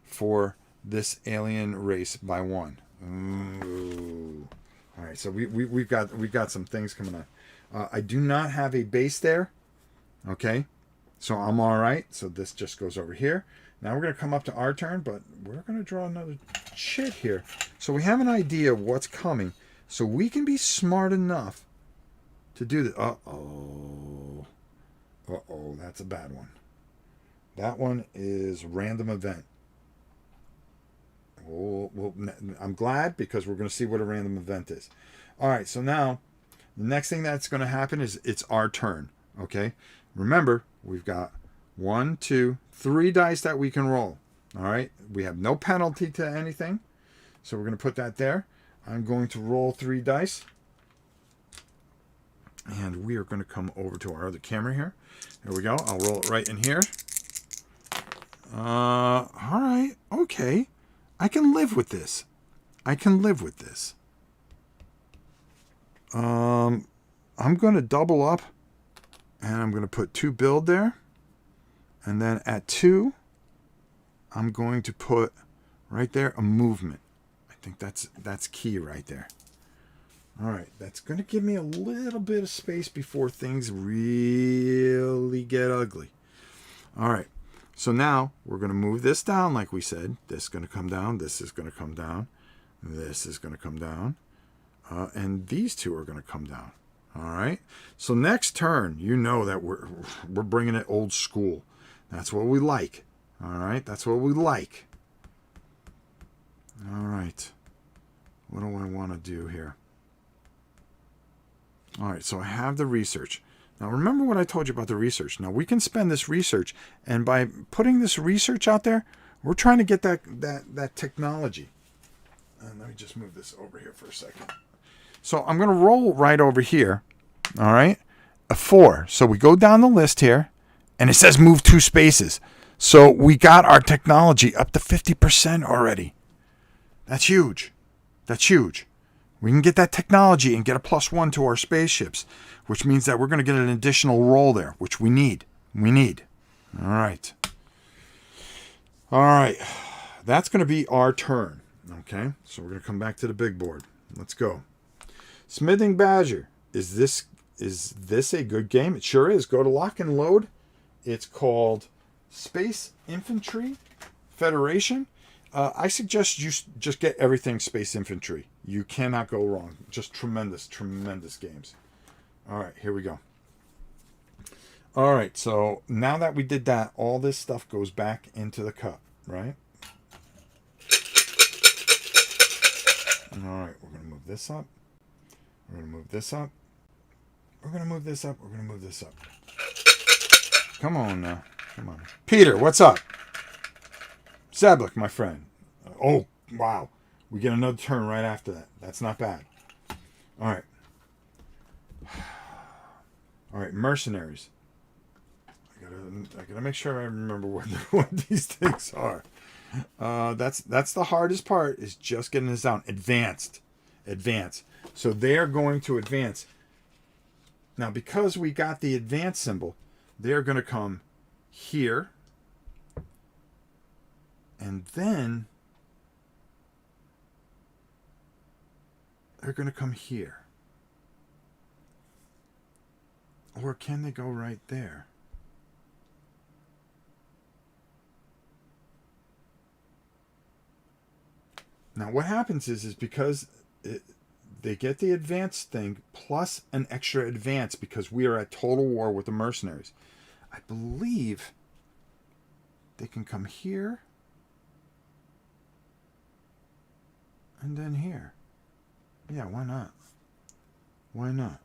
for this alien race by 1. Ooh. All right, so we've got some things coming on. I do not have a base there, okay, so I'm all right. So this just goes over here. Now we're going to come up to our turn, but we're going to draw another chit here, so we have an idea of what's coming, so we can be smart enough to do this. Uh-oh, that's a bad one. That one is random event. Well, I'm glad because we're going to see what a random event is. All right, so now the next thing that's going to happen is it's our turn. Okay, remember we've got 1, 2, 3 dice that we can roll. All right, we have no penalty to anything, so we're going to put that there. I'm going to roll 3 dice, and we are going to come over to our other camera here. Here we go. I'll roll it right in here. All right, okay. I can live with this. I'm going to double up, and I'm going to put 2 build there. And then at 2, I'm going to put right there a movement. I think that's key right there. All right, that's going to give me a little bit of space before things really get ugly. All right. So now we're going to move this down like we said. This is going to come down. This is going to come down. This is going to come down. And these 2 are going to come down. All right. So next turn, you know that we're bringing it old school. That's what we like. All right. That's what we like. All right. What do I want to do here? All right. So I have the research. Now, remember what I told you about the research. Now, we can spend this research, and by putting this research out there, we're trying to get that technology. And let me just move this over here for a second. So I'm going to roll right over here, all right, a 4. So we go down the list here, and it says move 2 spaces. So we got our technology up to 50% already. That's huge. That's huge. We can get that technology and get a +1 to our spaceships, which means that we're going to get an additional roll there, which we need. All right. All right. That's going to be our turn. Okay. So we're going to come back to the big board. Let's go. Smithing Badger. Is this a good game? It sure is. Go to Lock and Load. It's called Space Infantry Federation. I suggest you just get everything Space Infantry. You cannot go wrong. Just tremendous games. All right, here we go. All right, so now that we did that, all this stuff goes back into the cup, right? All right, we're going to move this up. We're going to move this up. We're going to move this up. We're going to move this up. Come on now. Come on. Peter, what's up? Zablik, my friend. Oh, wow. We get another turn right after that. That's not bad. All right. All right, mercenaries. I gotta make sure I remember what these things are. That's the hardest part, is just getting this down. Advance. So they're going to advance. Now, because we got the advance symbol, they're going to come here, And then they're going to come here. Or can they go right there? Now what happens is because they get the advanced thing plus an extra advance because we are at total war with the mercenaries. I believe they can come here and then here. Yeah, why not? Why not?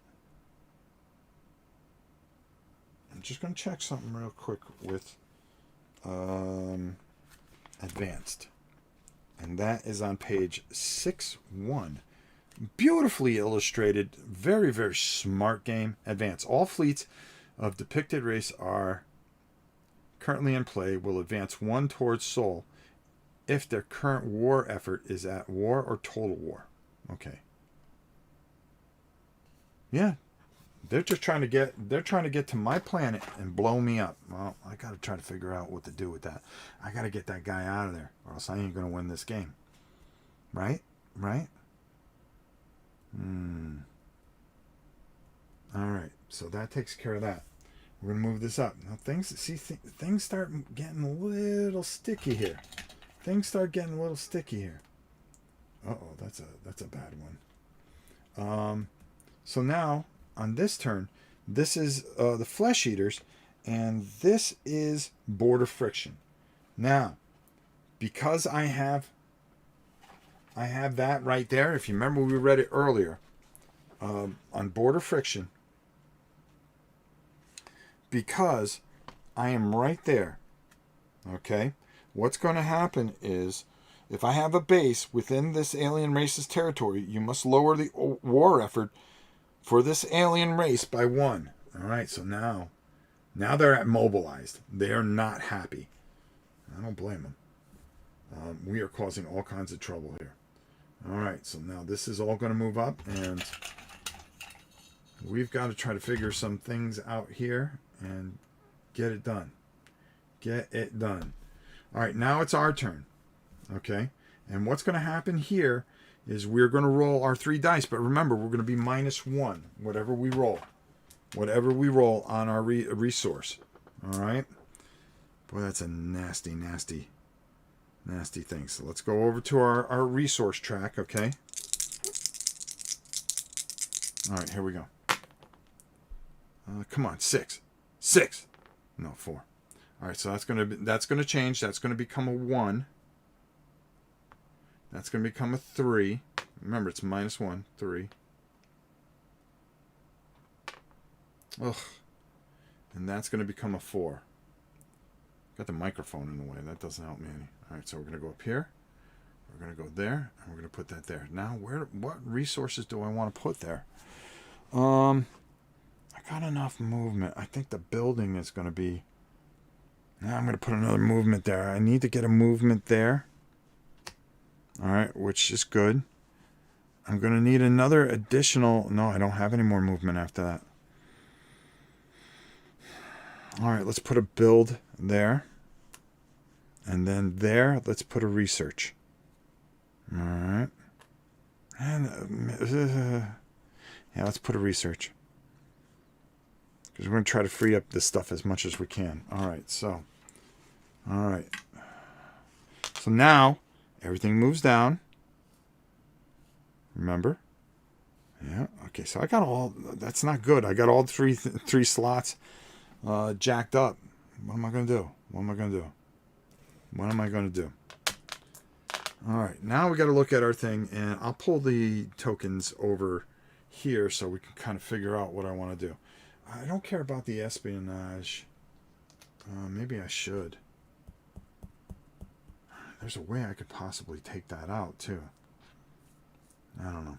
I'm just going to check something real quick with advanced. And that is on page 6.1. Beautifully illustrated, very, very smart game. Advance. All fleets of depicted race are currently in play will advance 1 towards Sol if their current war effort is at war or total war. Okay. Yeah. They're trying to get to my planet and blow me up. Well, I got to try to figure out what to do with that. I got to get that guy out of there, or else I ain't going to win this game. Right? Right? All right. So that takes care of that. We're going to move this up. Now things start getting a little sticky here. Things start getting a little sticky here. Uh-oh, that's a bad one. So now on this turn, this is the flesh eaters, and this is border friction. Now, because I have that right there. If you remember, we read it earlier on border friction. Because I am right there. Okay, what's going to happen is, if I have a base within this alien race's territory, you must lower the war effort for this alien race by 1. All right, so now they're at mobilized. They are not happy. I don't blame them. We are causing all kinds of trouble here. All right, so now this is all going to move up, and we've got to try to figure some things out here and get it done. Get it done. All right, now it's our turn. Okay, and what's going to happen here is we're going to roll our 3 dice, but remember, we're going to be -1, whatever we roll. Whatever we roll on our resource. All right? Boy, that's a nasty, nasty, nasty thing. So let's go over to our resource track, okay? All right, here we go. Come on, 6. 6. No, 4. All right, so that's going to change. That's going to become a 1. That's going to become a 3. Remember, it's -1, 3. Ugh. And that's going to become a 4. Got the microphone in the way. That doesn't help me any. All right, so we're going to go up here. We're going to go there, and we're going to put that there. Now, what resources do I want to put there? I got enough movement. I think the building is going to be... Now I'm going to put another movement there. I need to get a movement there. All right, which is good. I'm going to need another additional... No, I don't have any more movement after that. All right, let's put a build there. And then there, let's put a research. All right. And yeah, let's put a research. Because we're going to try to free up this stuff as much as we can. All right, so. All right. So now, everything moves down. Remember? Yeah, okay, so I got all... That's not good. I got all three slots jacked up. What am I going to do? What am I going to do? What am I going to do? All right, now we got to look at our thing, and I'll pull the tokens over here so we can kind of figure out what I want to do. I don't care about the espionage. Maybe I should. There's a way I could possibly take that out, too. I don't know.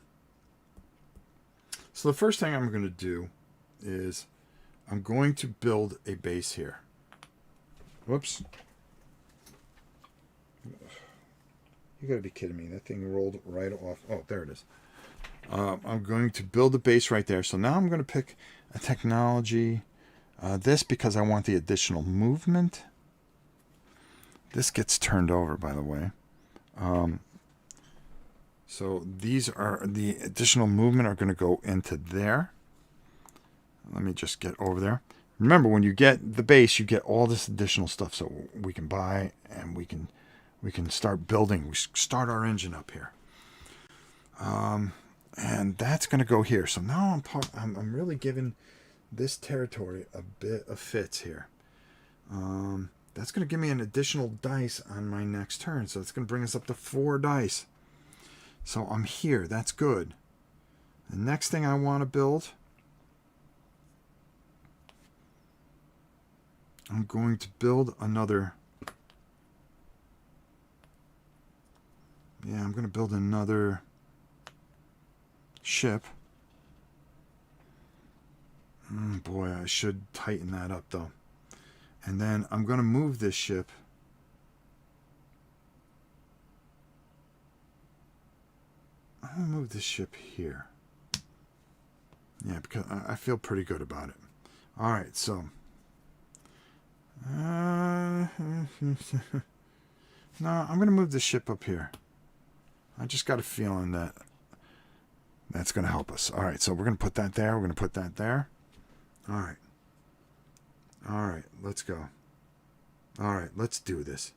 So the first thing I'm going to do is I'm going to build a base here. Whoops. You got to be kidding me. That thing rolled right off. Oh, there it is. I'm going to build a base right there. So now I'm going to pick a technology. This because I want the additional movement. This gets turned over, by the way. So these are the additional movement are going to go into there. Let me just get over there. Remember, when you get the base, you get all this additional stuff. So we can buy and we can start building. We start our engine up here. And that's going to go here. So now I'm really giving this territory a bit of fits here. That's going to give me an additional dice on my next turn. So it's going to bring us up to 4 dice. So I'm here. That's good. The next thing I want to build, I'm going to build another. Yeah, I'm going to build another ship. Boy, I should tighten that up though. And then I'm going to move this ship. I'm going to move this ship here. Yeah, because I feel pretty good about it. All right, so. No, I'm going to move this ship up here. I just got a feeling that that's going to help us. All right, so we're going to put that there. We're going to put that there. All right. All right, let's go. All right, let's do this.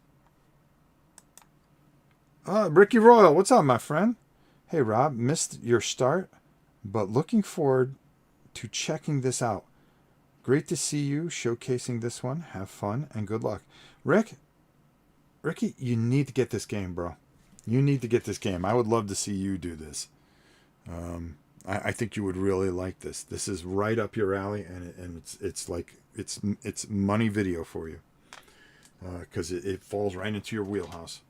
Ricky Royal, what's up, my friend? Hey, Rob, missed your start, but looking forward to checking this out. Great to see you showcasing this one. Have fun and good luck. Ricky, you need to get this game, bro. You need to get this game. I would love to see you do this. I think you would really like this. This is right up your alley, and it's like it's money video for you, because it falls right into your wheelhouse.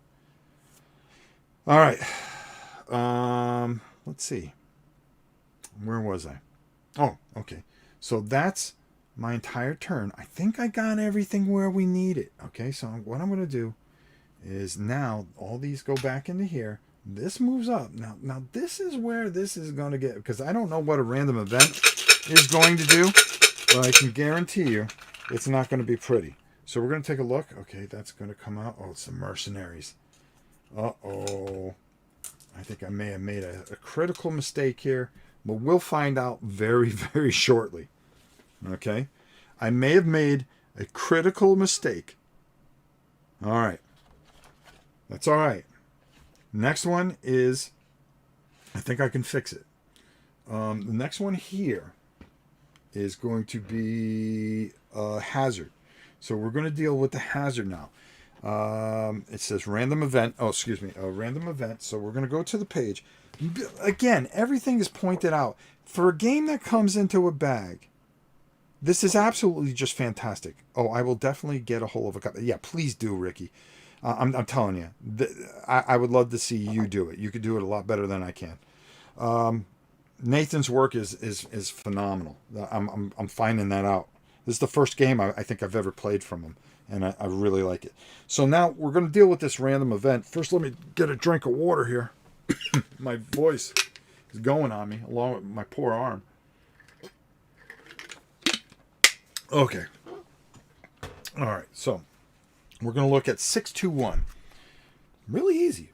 All right. Let's see. Where was I? Oh, okay. So that's my entire turn. I think I got everything where we need it. Okay, so what I'm going to do is now all these go back into here. This moves up. Now this is where this is going to get, because I don't know what a random event is going to do, but I can guarantee you it's not going to be pretty. So we're going to take a look. Okay, that's going to come out. Oh, it's some mercenaries. Uh-oh. I think I may have made a critical mistake here, but we'll find out very, very shortly. Okay? I may have made a critical mistake. All right. That's all right. Next one is, I think I can fix it. The next one here is going to be a hazard. So we're going to deal with the hazard now. It says random event. Oh, excuse me. A random event. So we're going to go to the page. Again, everything is pointed out. For a game that comes into a bag, this is absolutely just fantastic. Oh, I will definitely get a hold of a copy. Yeah, please do, Ricky. I'm telling you, I would love to see you do it. You could do it a lot better than I can. Nathan's work is phenomenal. I'm finding that out. This is the first game I think I've ever played from him, and I really like it. So now we're going to deal with this random event. First, let me get a drink of water here. My voice is going on me, along with my poor arm. Okay. All right, so we're going to look at 621. Really easy.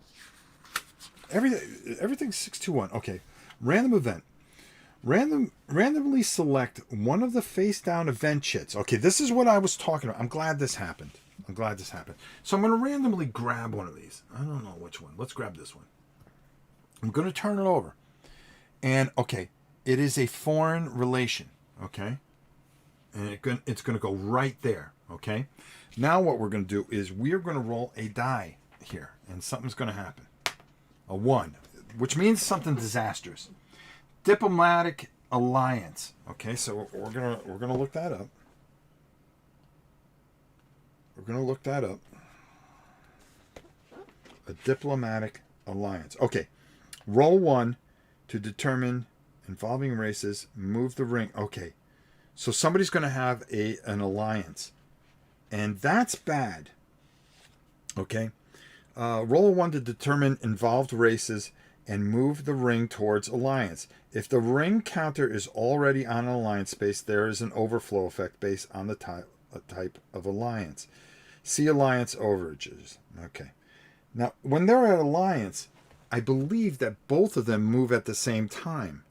Everything's 621. Okay. Random event. Randomly select one of the face down event chits. Okay, this is what I was talking about. I'm glad this happened. So I'm going to randomly grab one of these. I don't know which one. Let's grab this one. I'm going to turn it over. And, okay, it is a foreign relation. Okay? And it's going to go right there. Okay? Now what we're going to do is we're going to roll a die here. And something's going to happen. A 1. Which means something disastrous. Diplomatic alliance. Okay, so we're gonna look that up. A diplomatic alliance. Okay. Roll 1 to determine involving races. Move the ring. Okay. So somebody's gonna have an alliance. And that's bad. Okay. Roll a 1 to determine involved races and move the ring towards alliance. If the ring counter is already on an alliance space, there is an overflow effect based on the type of alliance. See alliance overages. Okay. Now, when they're at alliance, I believe that both of them move at the same time.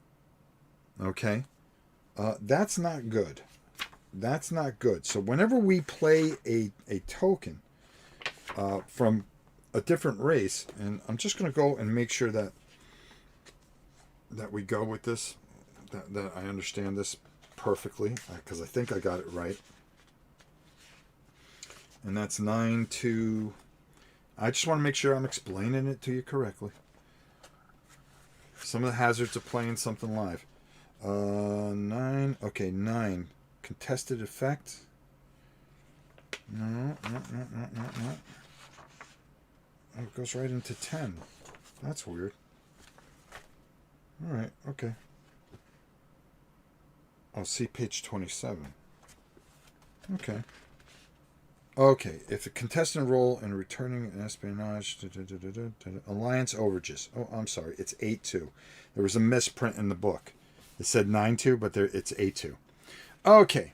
Okay? That's not good. That's not good. So whenever we play a token from a different race, and I'm just going to go and make sure that we go with this, that I understand this perfectly, because I think I got it right. And that's 9-2. I just want to make sure I'm explaining it to you correctly. Some of the hazards of playing something live. 9. Okay, 9. Contested effect. No. Oh, it goes right into 10. That's weird. All right, okay. Oh, see page 27. Okay. Okay, if a contestant role in returning an espionage, alliance overages. Oh, I'm sorry, it's 8-2. There was a misprint in the book. It said 9-2, but it's 8-2. Okay,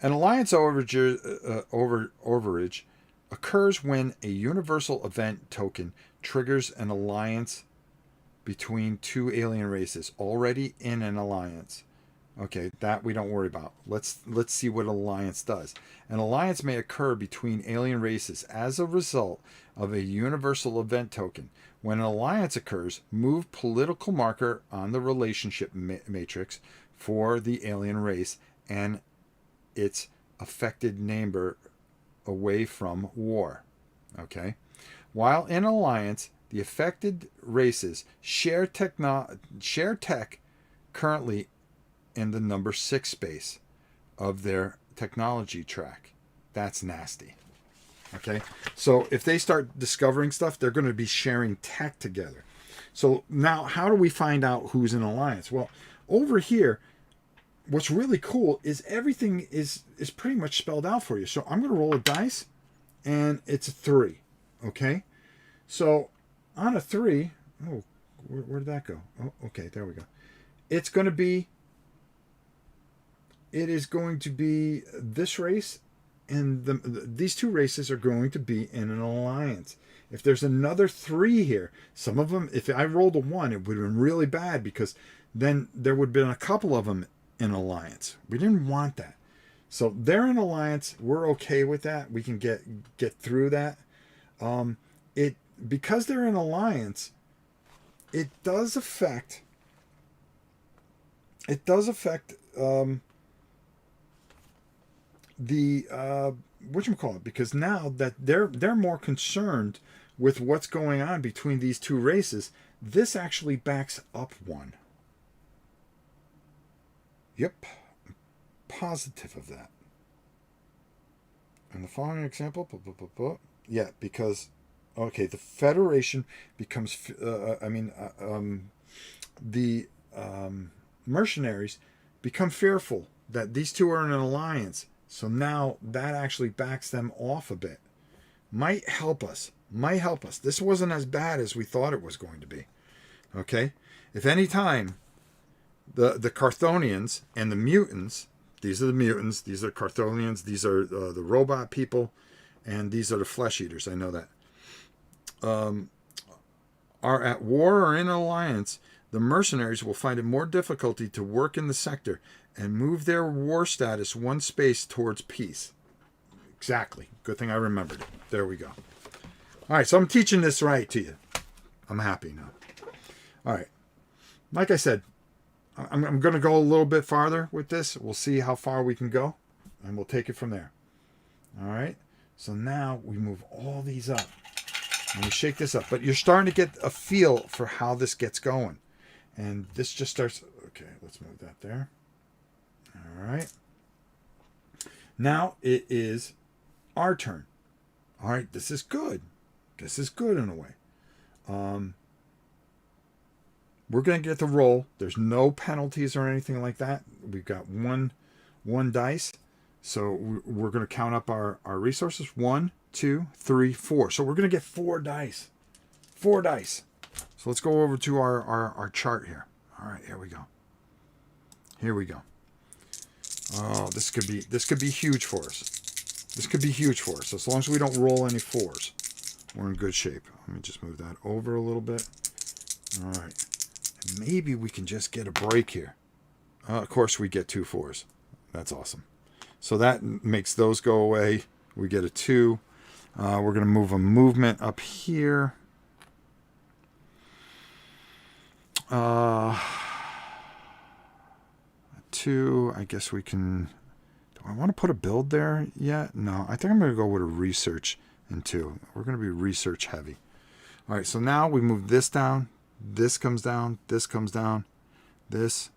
an alliance overage occurs when a universal event token triggers an alliance between two alien races already in an alliance. Okay, that we don't worry about. Let's see what alliance does. An alliance may occur between alien races as a result of a universal event token. When an alliance occurs, move political marker on the relationship matrix for the alien race and its affected neighbor away from war. Okay? While in alliance, the affected races share tech currently in the number 6 space of their technology track. That's nasty. Okay? So if they start discovering stuff, they're going to be sharing tech together. So now how do we find out who's in alliance? Well, over here, what's really cool is everything is pretty much spelled out for you. So I'm going to roll a dice, and it's a 3. Okay? So on a 3, oh, where did that go? Oh, okay, there we go. It is going to be this race, and these two races are going to be in an alliance. If there's another 3 here, some of them, if I rolled a 1, it would have been really bad, because then there would have been a couple of them in alliance. We didn't want that. So they're in alliance. We're okay with that. We can get through that. Because they're in alliance, it does affect the whatchamacallit, because now that they're more concerned with what's going on between these two races, this actually backs up 1. Yep, I'm positive of that. And the following example, yeah, because okay, the Federation becomes the mercenaries become fearful that these two are in an alliance. So now that actually backs them off a bit. Might help us. This wasn't as bad as we thought it was going to be. Okay? If any time the Carthonians and the mutants, these are the mutants, these are Carthonians, these are the robot people, and these are the flesh eaters, I know that, are at war or in alliance, the mercenaries will find it more difficulty to work in the sector and move their war status 1 space towards peace. Exactly. Good thing I remembered it. There we go. All right, so I'm teaching this right to you. I'm happy now. All right. Like I said, I'm going to go a little bit farther with this. We'll see how far we can go, and we'll take it from there. All right. So now we move all these up, and we shake this up. But you're starting to get a feel for how this gets going. And this just starts... Okay, let's move that there. All right. Now it is our turn. All right, this is good. This is good in a way. We're going to get the roll. There's no penalties or anything like that. We've got one dice. So we're going to count up our resources. 1, 2, 3, 4. So we're going to get 4 dice. 4 dice. So let's go over to our chart here. All right, here we go. Here we go. Oh, this could be huge for us. This could be huge for us. As long as we don't roll any 4s, we're in good shape. Let me just move that over a little bit. All right. And maybe we can just get a break here. Of course, we get 2 4s. That's awesome. So that makes those go away. We get a 2. We're going to move a movement up here. 2. I guess we can... Do I want to put a build there yet? No, I think I'm going to go with a research in 2. We're going to be research heavy. All right, so now we move this down. This comes down. This comes down. This.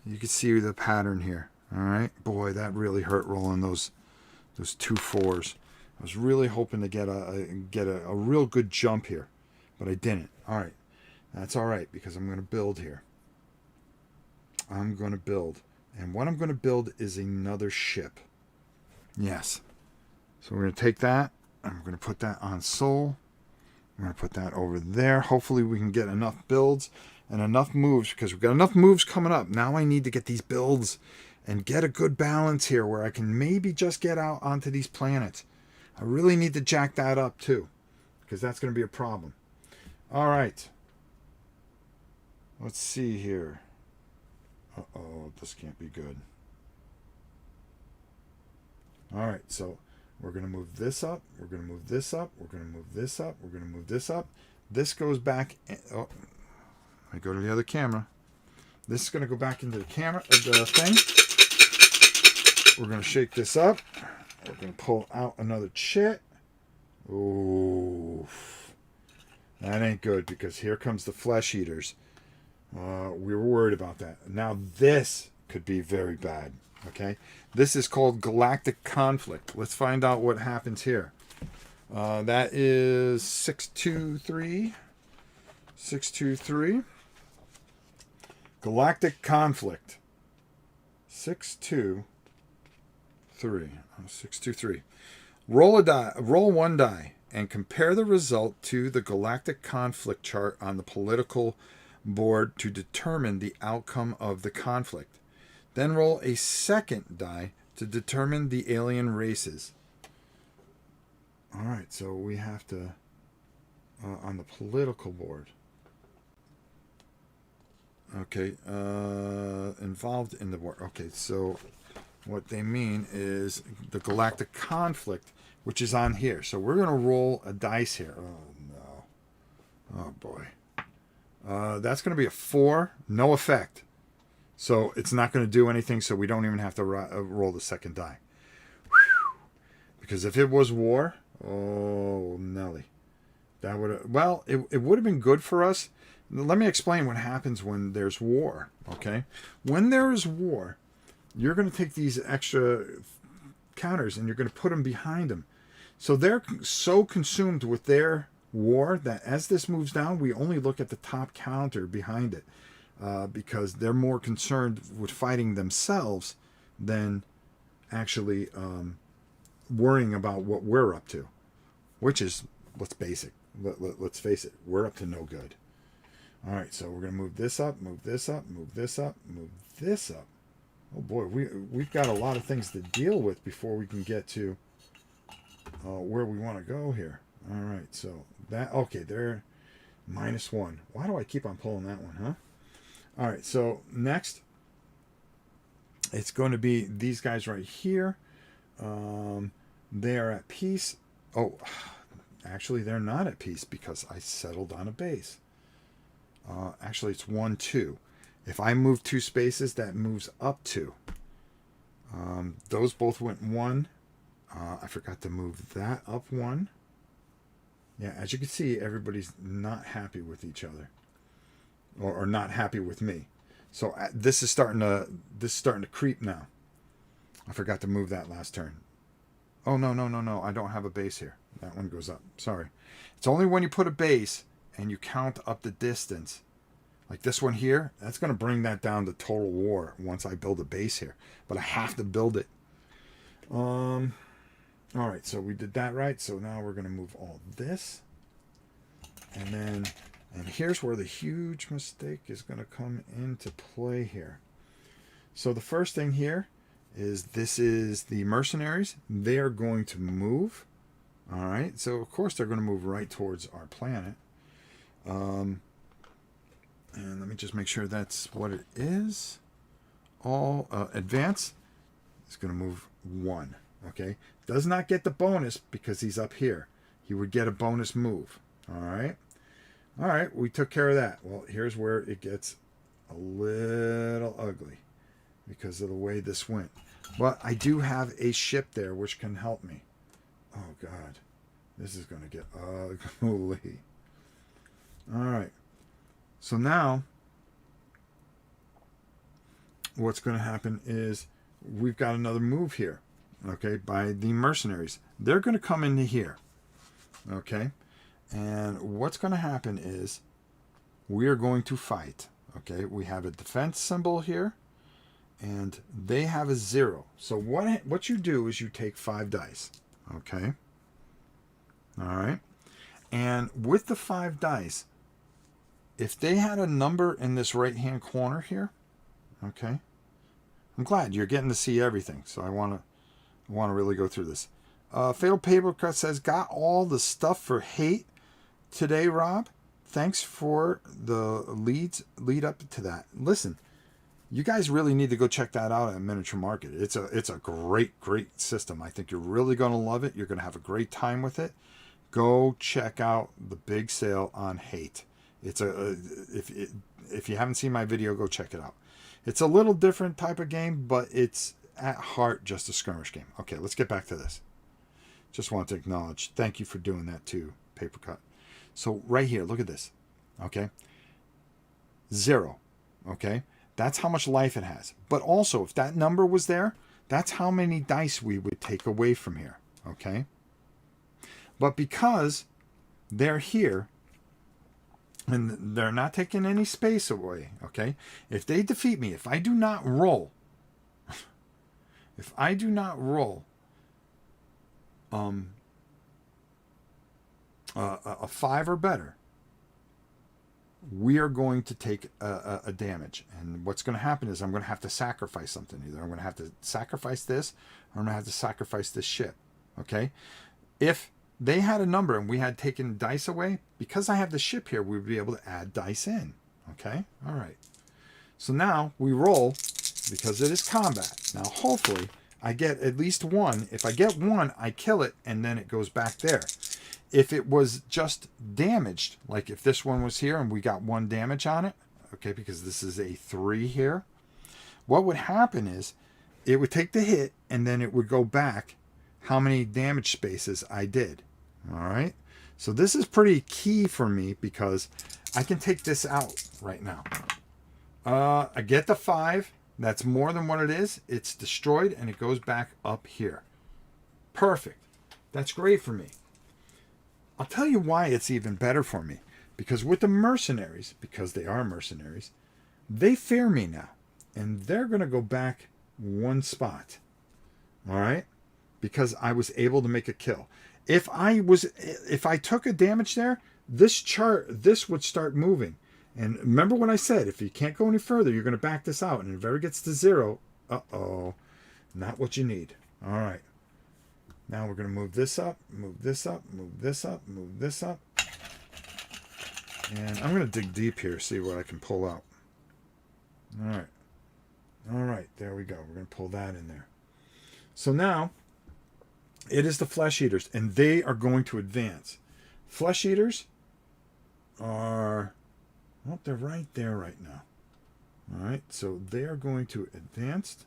You can see the pattern here. All right. Boy, that really hurt rolling those 2 4s. I was really hoping to get a real good jump here, but I didn't. All right. That's all right because I'm going to build here. I'm going to build. And what I'm going to build is another ship. Yes. So we're going to take that and we're going to put that on Sol. We're going to put that over there. Hopefully we can get enough builds and enough moves because we've got enough moves coming up. Now I need to get these builds and get a good balance here where I can maybe just get out onto these planets. I really need to jack that up too because that's going to be a problem. All right. Let's see here. Uh-oh, this can't be good. All right, so we're going to move this up. We're going to move this up. We're going to move this up. We're going to move this up. This goes back. Oh, I go to the other camera. This is going to go back into the camera, the thing. We're going to shake this up. We're going to pull out another chit. Oof. That ain't good because here comes the flesh eaters. We were worried about that. Now this could be very bad. Okay, this is called galactic conflict. Let's find out what happens here. That is 623. 623. Galactic conflict. 623. 623. Roll a die. Roll 1 die and compare the result to the galactic conflict chart on the political board to determine the outcome of the conflict. Then roll a second die to determine the alien races. All right, so we have to, on the political board. Okay, involved in the war. Okay, so what they mean is the galactic conflict, which is on here. So we're going to roll a dice here. Oh, no. Oh, boy. That's going to be a 4, no effect. So it's not going to do anything, so we don't even have to roll the second die. Whew. Because if it was war, oh, Nelly. That would have, well, it would have been good for us. Let me explain what happens when there's war, okay? When there is war, you're going to take these extra counters and you're going to put them behind them. So they're so consumed with their war that as this moves down, we only look at the top counter behind it because they're more concerned with fighting themselves than actually worrying about what we're up to, which is, let's face it, we're up to no good. All right, so we're going to move this up, move this up, move this up, move this up. Oh boy, we've got a lot of things to deal with before we can get to where we want to go here. All right, so that, okay, they're -1. Why do I keep on pulling that one, huh? All right, so next, it's going to be these guys right here. They are at peace. Oh, actually, they're not at peace because I settled on a base. Actually, it's 1, 2. If I move 2 spaces, that moves up 2. Those both went 1. I forgot to move that up 1. Yeah, as you can see, everybody's not happy with each other, or not happy with me. So this is starting to creep now. I forgot to move that last turn. Oh no! I don't have a base here. That one goes up. Sorry. It's only when you put a base and you count up the distance, like this one here. That's going to bring that down to total war once I build a base here. But I have to build it. All right, so we did that right. So now we're going to move all this. And here's where the huge mistake is going to come into play here. So the first thing here is this is the mercenaries. They are going to move. All right. So, of course, they're going to move right towards our planet. And let me just make sure that's what it is. All advance is going to move 1. Okay. Does not get the bonus because he's up here. He would get a bonus move. All right. All right. We took care of that. Well, here's where it gets a little ugly because of the way this went. But I do have a ship there which can help me. Oh, God. This is going to get ugly. All right. So now, what's going to happen is we've got another move here, okay, by the mercenaries. They're going to come into here, okay? And what's going to happen is we are going to fight, okay? We have a defense symbol here, and they have a 0. So what you do is you take 5 dice, okay? All right? And with the 5 dice, if they had a number in this right-hand corner here, okay, I'm glad you're getting to see everything, so I want to really go through this. Fatal Paper Cut says, got all the stuff for hate today, Rob. Thanks for the lead up to that. Listen, you guys really need to go check that out at Miniature Market. It's a great system. I think you're really going to love it. You're going to have a great time with it. Go check out the big sale on hate. It's if you haven't seen my video, go check it out. It's a little different type of game, but it's at heart just a skirmish game. Okay, let's get back to this. Just want to acknowledge. Thank you for doing that too, Paper Cut. So right here, look at this. Okay, 0. Okay, that's how much life it has. But also, if that number was there, that's how many dice we would take away from here. Okay, but because they're here, and they're not taking any space away, okay? If they defeat me, if I do not roll a 5 or better, we are going to take a damage. And what's going to happen is I'm going to have to sacrifice something. Either I'm going to have to sacrifice this, or I'm going to have to sacrifice this ship, okay? If they had a number and we had taken dice away, because I have the ship here, we would be able to add dice in. Okay? All right. So now we roll because it is combat. Now, hopefully, I get at least 1. If I get 1, I kill it, and then it goes back there. If it was just damaged, like if this one was here and we got 1 damage on it, okay, because this is a 3 here, what would happen is it would take the hit, and then it would go back how many damage spaces I did. All right. So this is pretty key for me because I can take this out right now. I get the 5. That's more than what it is. It's destroyed and it goes back up here. Perfect. That's great for me. I'll tell you why it's even better for me. Because with the mercenaries, because they are mercenaries, they fear me now. And they're going to go back 1 spot. All right. Because I was able to make a kill. If I took a damage there, this would start moving. And remember what I said, if you can't go any further, you're going to back this out. And if it ever gets to 0, not what you need. All right. Now we're going to move this up, move this up, move this up, move this up. And I'm going to dig deep here, see what I can pull out. All right. All right, there we go. We're going to pull that in there. So now, it is the Flesh Eaters, and they are going to advance. Flesh Eaters are, well, they're right there right now. All right, so they are going to advance.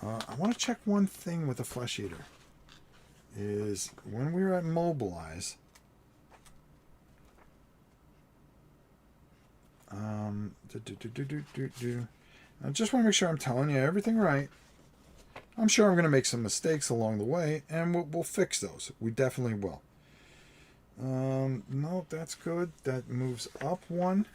I want to check one thing with the Flesh Eater. Is when we were at Mobilize, I just want to make sure I'm telling you everything right. I'm sure I'm going to make some mistakes along the way, and we'll fix those. We definitely will. No, that's good. That moves up 1.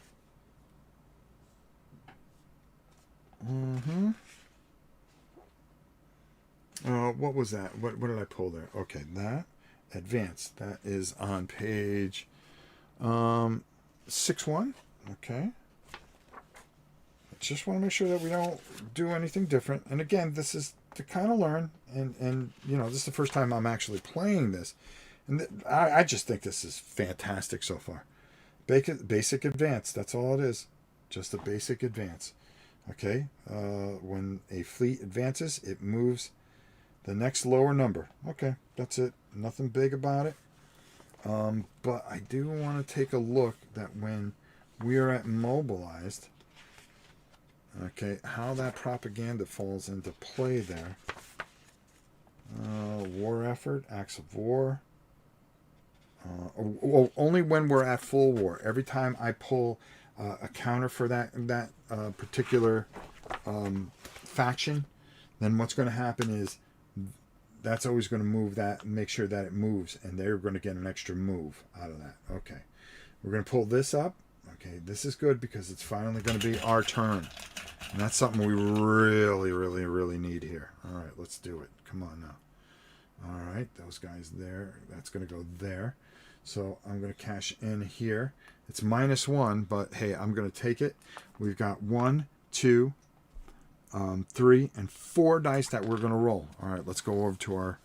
What was that? What did I pull there? Okay, that advanced. That is on page 6-1. Okay. Just want to make sure that we don't do anything different. And again, this is to kind of learn, and you know, this is the first time I'm actually playing this, and I just think this is fantastic so far. Basic advance. That's all it is. Just a basic advance. Okay. When a fleet advances, it moves the next lower number. Okay, that's it. Nothing big about it. But I do want to take a look that when we are at mobilized, okay, how that propaganda falls into play there. War effort, acts of war. Only when we're at full war. Every time I pull a counter for that particular faction, then what's going to happen is that's always going to move that, make sure that it moves, and they're going to get an extra move out of that. Okay, we're going to pull this up. Okay, this is good because it's finally going to be our turn, and that's something we really, really, really need here. All right, let's do it. Come on now. All right, those guys there. That's going to go there. So I'm going to cash in here. It's -1, but hey, I'm going to take it. We've got 1, 2, 3, and 4 dice that we're going to roll. All right, let's go over to our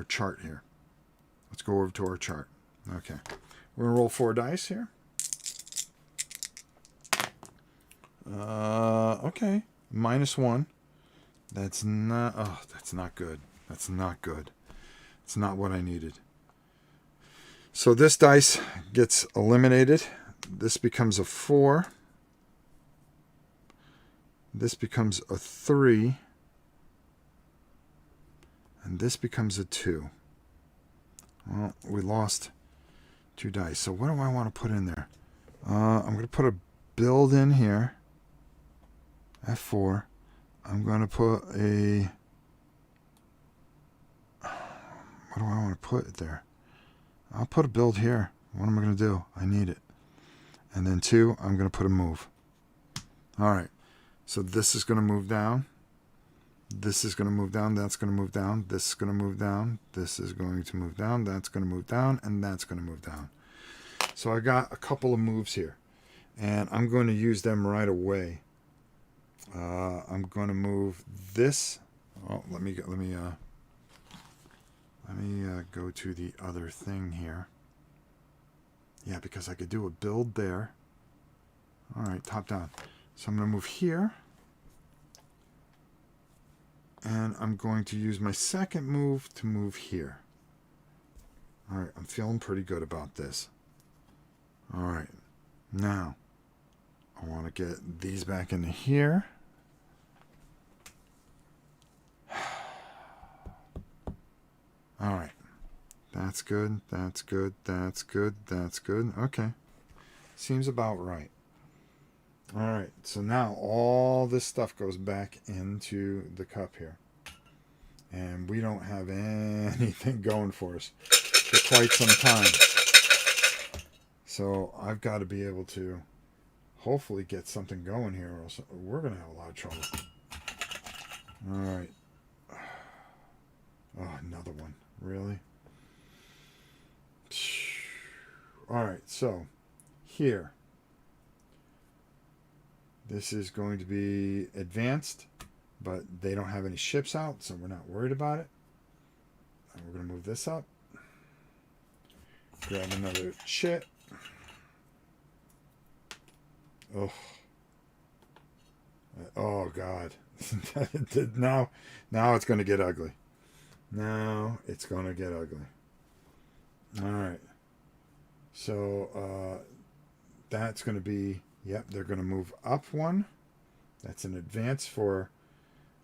chart here. Let's go over to our chart. Okay, we're going to roll 4 dice here. Okay, -1. That's not. Oh, that's not good. That's not good. It's not what I needed. So this dice gets eliminated. This becomes a 4. This becomes a 3. And this becomes a 2. Well, we lost 2 dice. So what do I want to put in there? I'm going to put a build in here. F4. I'm going to put a... What do I want to put there? I'll put a build here. What am I going to do? I need it. And then 2, I'm going to put a move. All right. So this is going to move down. This is going to move down. That's going to move down. This is going to move down. This is going to move down. That's going to move down. And that's going to move down. So I got a couple of moves here. And I'm going to use them right away. I'm going to move this. Oh, let me go to the other thing here. Yeah, because I could do a build there. All right, top down. So I'm going to move here. And I'm going to use my second move to move here. All right, I'm feeling pretty good about this. All right, now I want to get these back into here. All right. That's good. That's good. That's good. That's good. Okay. Seems about right. All right. So now all this stuff goes back into the cup here. And we don't have anything going for us for quite some time. So I've got to be able to hopefully get something going here, or else we're going to have a lot of trouble. All right. Oh, another one. Really? All right, so here, this is going to be advanced, but they don't have any ships out, so we're not worried about it. And we're going to move this up. Grab another chit. Oh. Oh, God. Now it's going to get ugly. Now it's going to get ugly. All right. So that's going to be, yep, they're going to move up 1. That's an advance for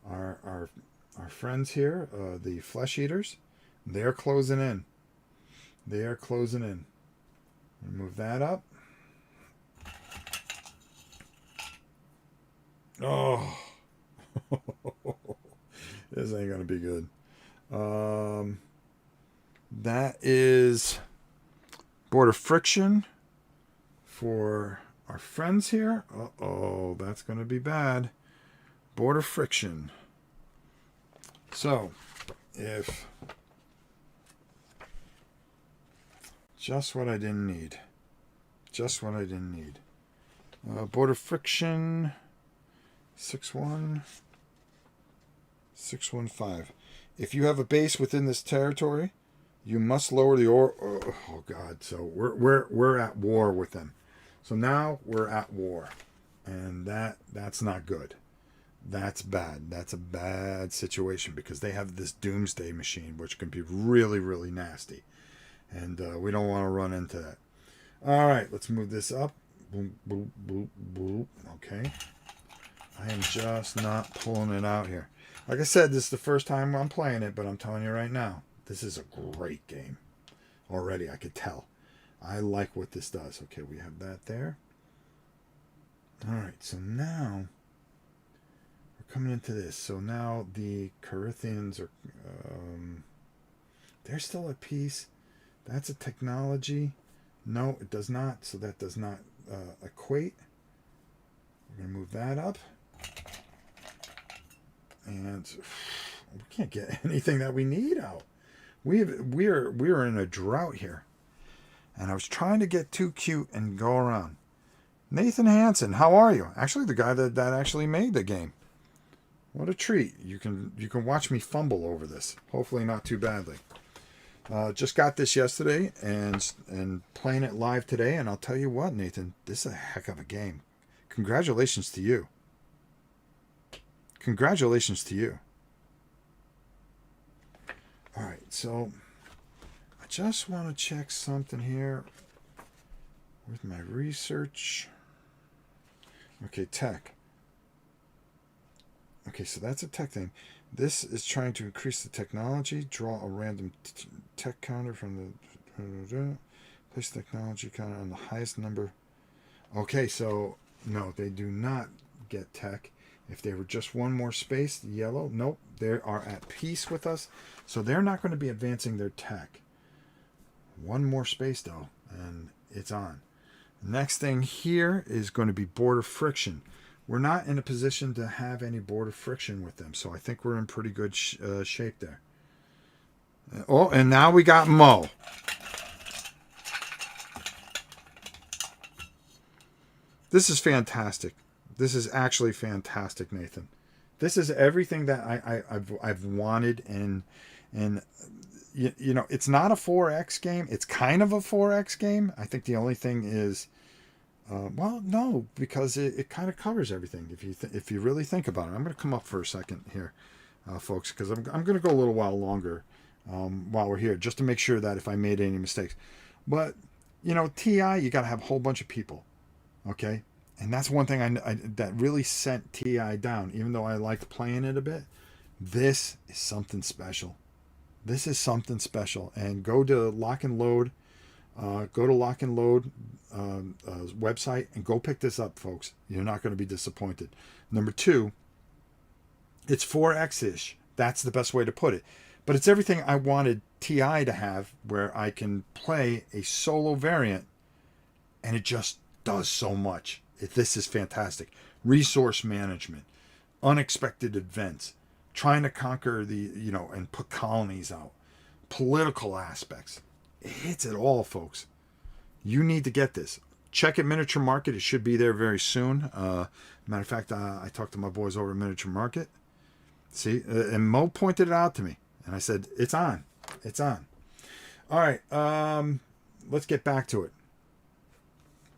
our friends here, the flesh eaters. They're closing in. They are closing in. Move that up. Oh. This ain't going to be good. That is border friction for our friends here. Uh-oh, that's going to be bad. Border friction. So, if just what I didn't need. Just what I didn't need. Border friction 6-1. 615. If you have a base within this territory, you must lower the ore. Oh God! So we're at war with them. So now we're at war, and that's not good. That's bad. That's a bad situation because they have this doomsday machine, which can be really, really nasty, and we don't want to run into that. All right, let's move this up. Boop, boop, boop, boop. Okay. I am just not pulling it out here. Like I said, this is the first time I'm playing it, but I'm telling you right now, this is a great game. Already, I could tell. I like what this does. Okay, we have that there. All right, so now we're coming into this. So now the Corinthians are, they're still at peace. That's a technology. No, it does not. So that does not equate. We're going to move that up. And we can't get anything that we need out. We're in a drought here. And I was trying to get too cute and go around. Nathan Hansen, how are you? Actually, the guy that actually made the game. What a treat. You can watch me fumble over this. Hopefully not too badly. Just got this yesterday and playing it live today. And I'll tell you what, Nathan, this is a heck of a game. Congratulations to you. Congratulations to you. All right, so I just want to check something here with my research. Okay, tech. Okay, so that's a tech thing. This is trying to increase the technology. Draw a random tech counter from the... Place technology counter on the highest number. Okay, so no, they do not get tech. If they were just one more space, yellow, nope, they are at peace with us. So they're not going to be advancing their tech. One more space, though, and it's on. Next thing here is going to be border friction. We're not in a position to have any border friction with them, so I think we're in pretty good shape there. Oh, and now we got Mo. This is fantastic. This is actually fantastic, Nathan. This is everything that I've wanted, and you know, it's not a 4X game. It's kind of a 4X game. I think the only thing is, well, no, because it kind of covers everything. If you really think about it, I'm going to come up for a second here, folks, because I'm going to go a little while longer while we're here, just to make sure that if I made any mistakes. But you know, TI, you got to have a whole bunch of people, okay? And that's one thing that really sent TI down, even though I liked playing it a bit. This is something special. This is something special. And go to Lock and Load. Go to Lock and Load website and go pick this up, folks. You're not going to be disappointed. Number two, it's 4X-ish. That's the best way to put it. But it's everything I wanted TI to have, where I can play a solo variant, and it just does so much. This is fantastic. Resource management, unexpected events, trying to conquer and put colonies out, political aspects. It hits it all, folks. You need to get this. Check at Miniature Market. It should be there very soon. Matter of fact, I talked to my boys over at Miniature Market. See, and Mo pointed it out to me, and I said, it's on. It's on. All right, let's get back to it.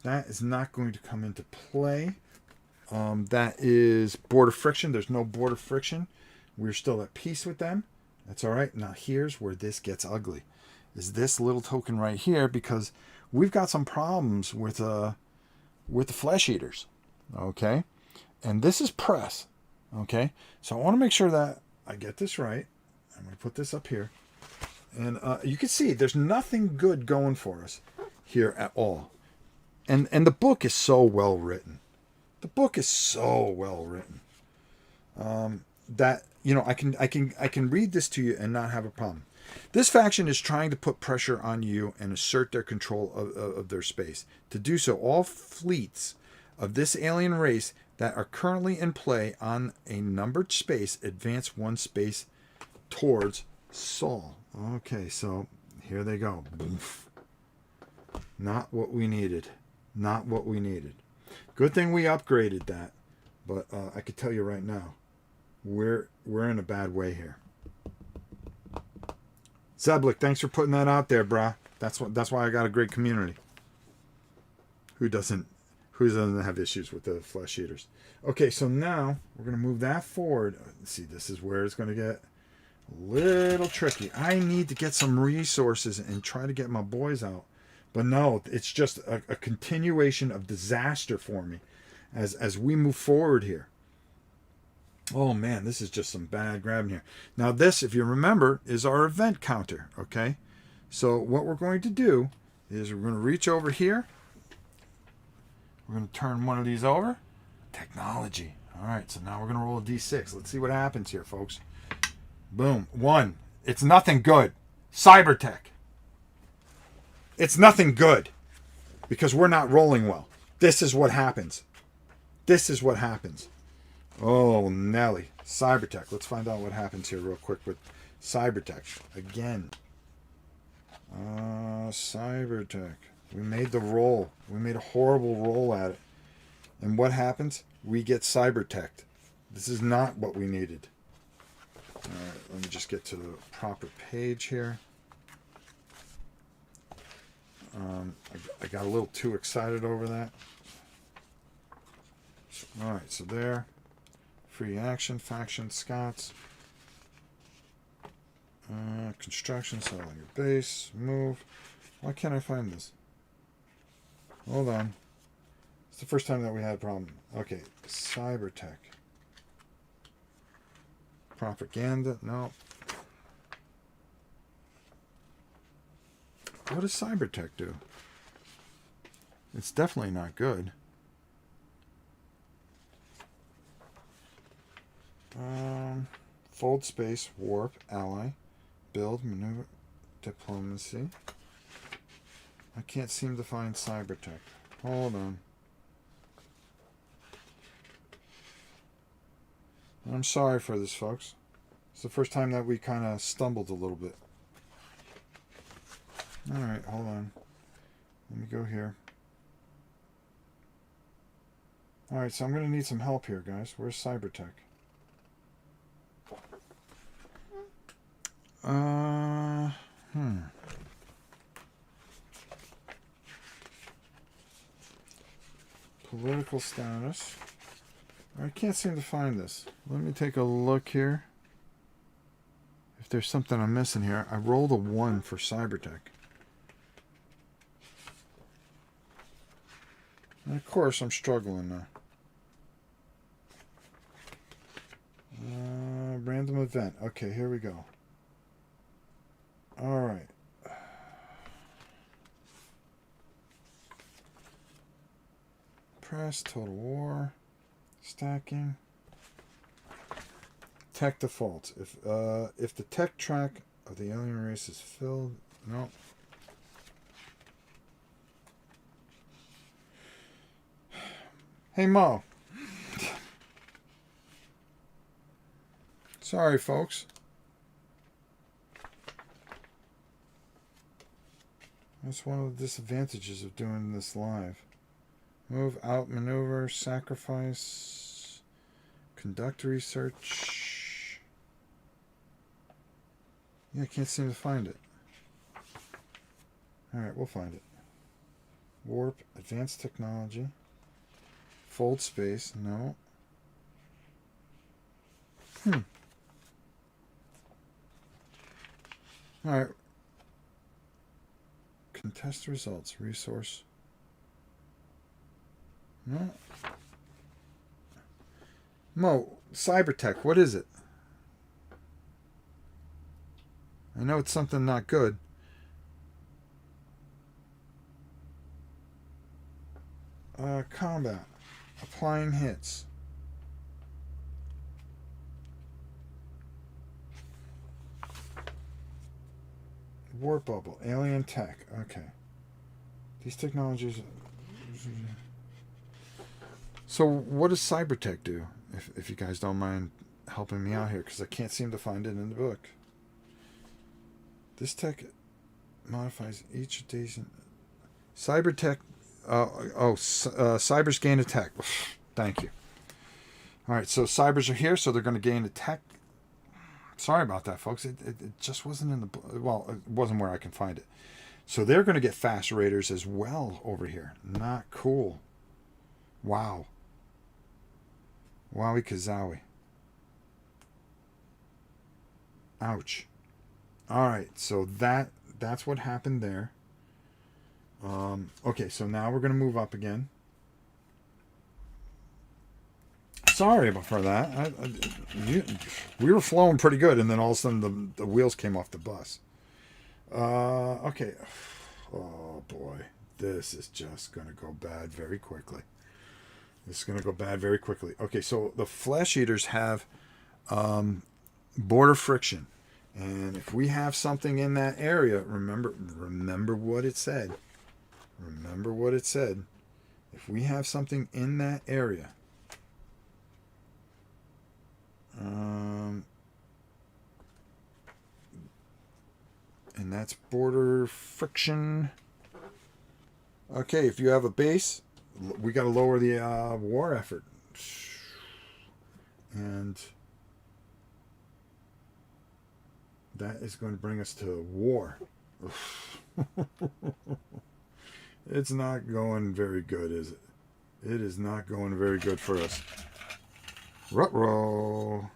That is not going to come into play. That is border friction. There's no border friction. We're still at peace with them. That's all right. Now here's where this gets ugly. Is this little token right here, because we've got some problems with the flesh eaters. Okay, and this is press. Okay, so I want to make sure that I get this right. I'm going to put this up here, and you can see there's nothing good going for us here at all. And the book is so well written. The book is so well written that I can read this to you and not have a problem. This faction is trying to put pressure on you and assert their control of their space. To do so, all fleets of this alien race that are currently in play on a numbered space advance one space towards Sol. Okay, so here they go. Not what we needed. Not what we needed. Good thing we upgraded that. But I could tell you right now, we're in a bad way here. Zeblik, thanks for putting that out there, brah. That's why I got a great community. Who doesn't have issues with the flesh eaters? Okay, so now we're gonna move that forward. See, this is where it's gonna get a little tricky. I need to get some resources and try to get my boys out. But no, it's just a continuation of disaster for me as we move forward here. Oh man, this is just some bad grabbing here. Now this, if you remember, is our event counter, okay? So what we're going to do is we're going to reach over here. We're going to turn one of these over. Technology. All right, so now we're going to roll a d6. Let's see what happens here, folks. Boom. 1. It's nothing good. Cybertech. It's nothing good because we're not rolling well. This is what happens. This is what happens. Oh, Nelly. Cybertech. Let's find out what happens here real quick with Cybertech. Again. Cybertech. We made the roll. We made a horrible roll at it. And what happens? We get Cybertech. This is not what we needed. Alright, let me just get to the proper page here. I got a little too excited over that. Alright, so there. Free action, faction, Scots. Construction, settle on your base, move. Why can't I find this? Hold on. It's the first time that we had a problem. Okay, Cybertech. Propaganda, no. What does Cybertech do? It's definitely not good. Fold space, warp, ally, build, maneuver, diplomacy. I can't seem to find Cybertech. Hold on. I'm sorry for this, folks. It's the first time that we kind of stumbled a little bit. Alright, hold on. Let me go here. Alright, so I'm going to need some help here, guys. Where's Cybertech? Political status. I can't seem to find this. Let me take a look here. If there's something I'm missing here. I rolled a 1 for Cybertech. And of course, I'm struggling now. Random event. Okay, here we go. All right. Press, total war, stacking. Tech defaults. If the tech track of the alien race is filled, no. Hey Mo. Sorry, folks. That's one of the disadvantages of doing this live. Move, outmaneuver, sacrifice, conduct research. Yeah, I can't seem to find it. Alright, we'll find it. Warp, advanced technology. Fold space, no. Alright. Contest results, resource. No. Mo, Cybertech, what is it? I know it's something not good. Combat. Applying hits. Warp bubble. Alien tech. Okay. These technologies... So what does Cybertech do? If you guys don't mind helping me out here, because I can't seem to find it in the book. This tech modifies each adjacent... Cybertech... Cyber's gain attack. Thank you. All right, so cybers are here, so they're going to gain a tech. Sorry about that, folks. It just wasn't in the... Well, it wasn't where I can find it. So they're going to get fast raiders as well over here. Not cool. Wow. Wowie kazowie. Ouch. All right, so that's what happened there. Okay, so now we're going to move up again. Sorry for that. We were flowing pretty good, and then all of a sudden the wheels came off the bus. Okay. Oh, boy. This is just going to go bad very quickly. This is going to go bad very quickly. Okay, so the flesh eaters have border friction. And if we have something in that area, remember what it said. Remember what it said. If we have something in that area, and that's border friction. Okay, if you have a base, we got to lower the war effort. And that is going to bring us to war. It's not going very good, is it? It is not going very good for us. Ruh-roh.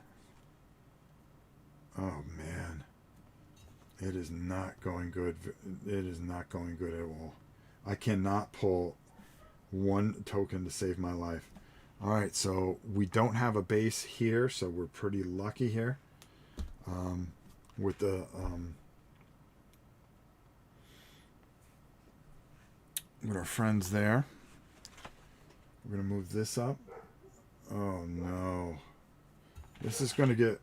Oh, man. It is not going good. It is not going good at all. I cannot pull one token to save my life. All right, so we don't have a base here, so we're pretty lucky here. With the with our friends there. We're going to move this up. Oh, no. This is going to get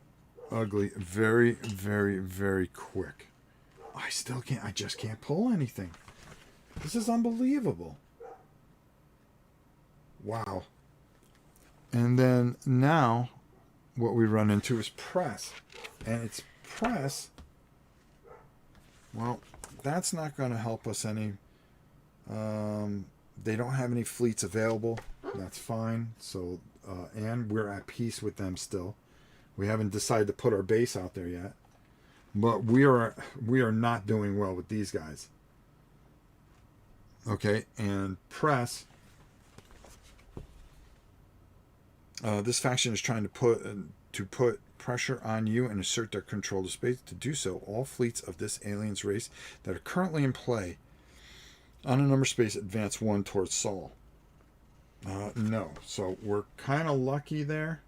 ugly very, very, very quick. I still can't. I just can't pull anything. This is unbelievable. Wow. And then now what we run into is press. And it's press. Well, that's not going to help us any. They don't have any fleets available. That's fine. So, and we're at peace with them still. We haven't decided to put our base out there yet. But we are not doing well with these guys. Okay, and press. This faction is trying to put pressure on you and assert their control of space. To do so, all fleets of this alien's race that are currently in play on a number space advance one towards Sol. No, so we're kind of lucky there.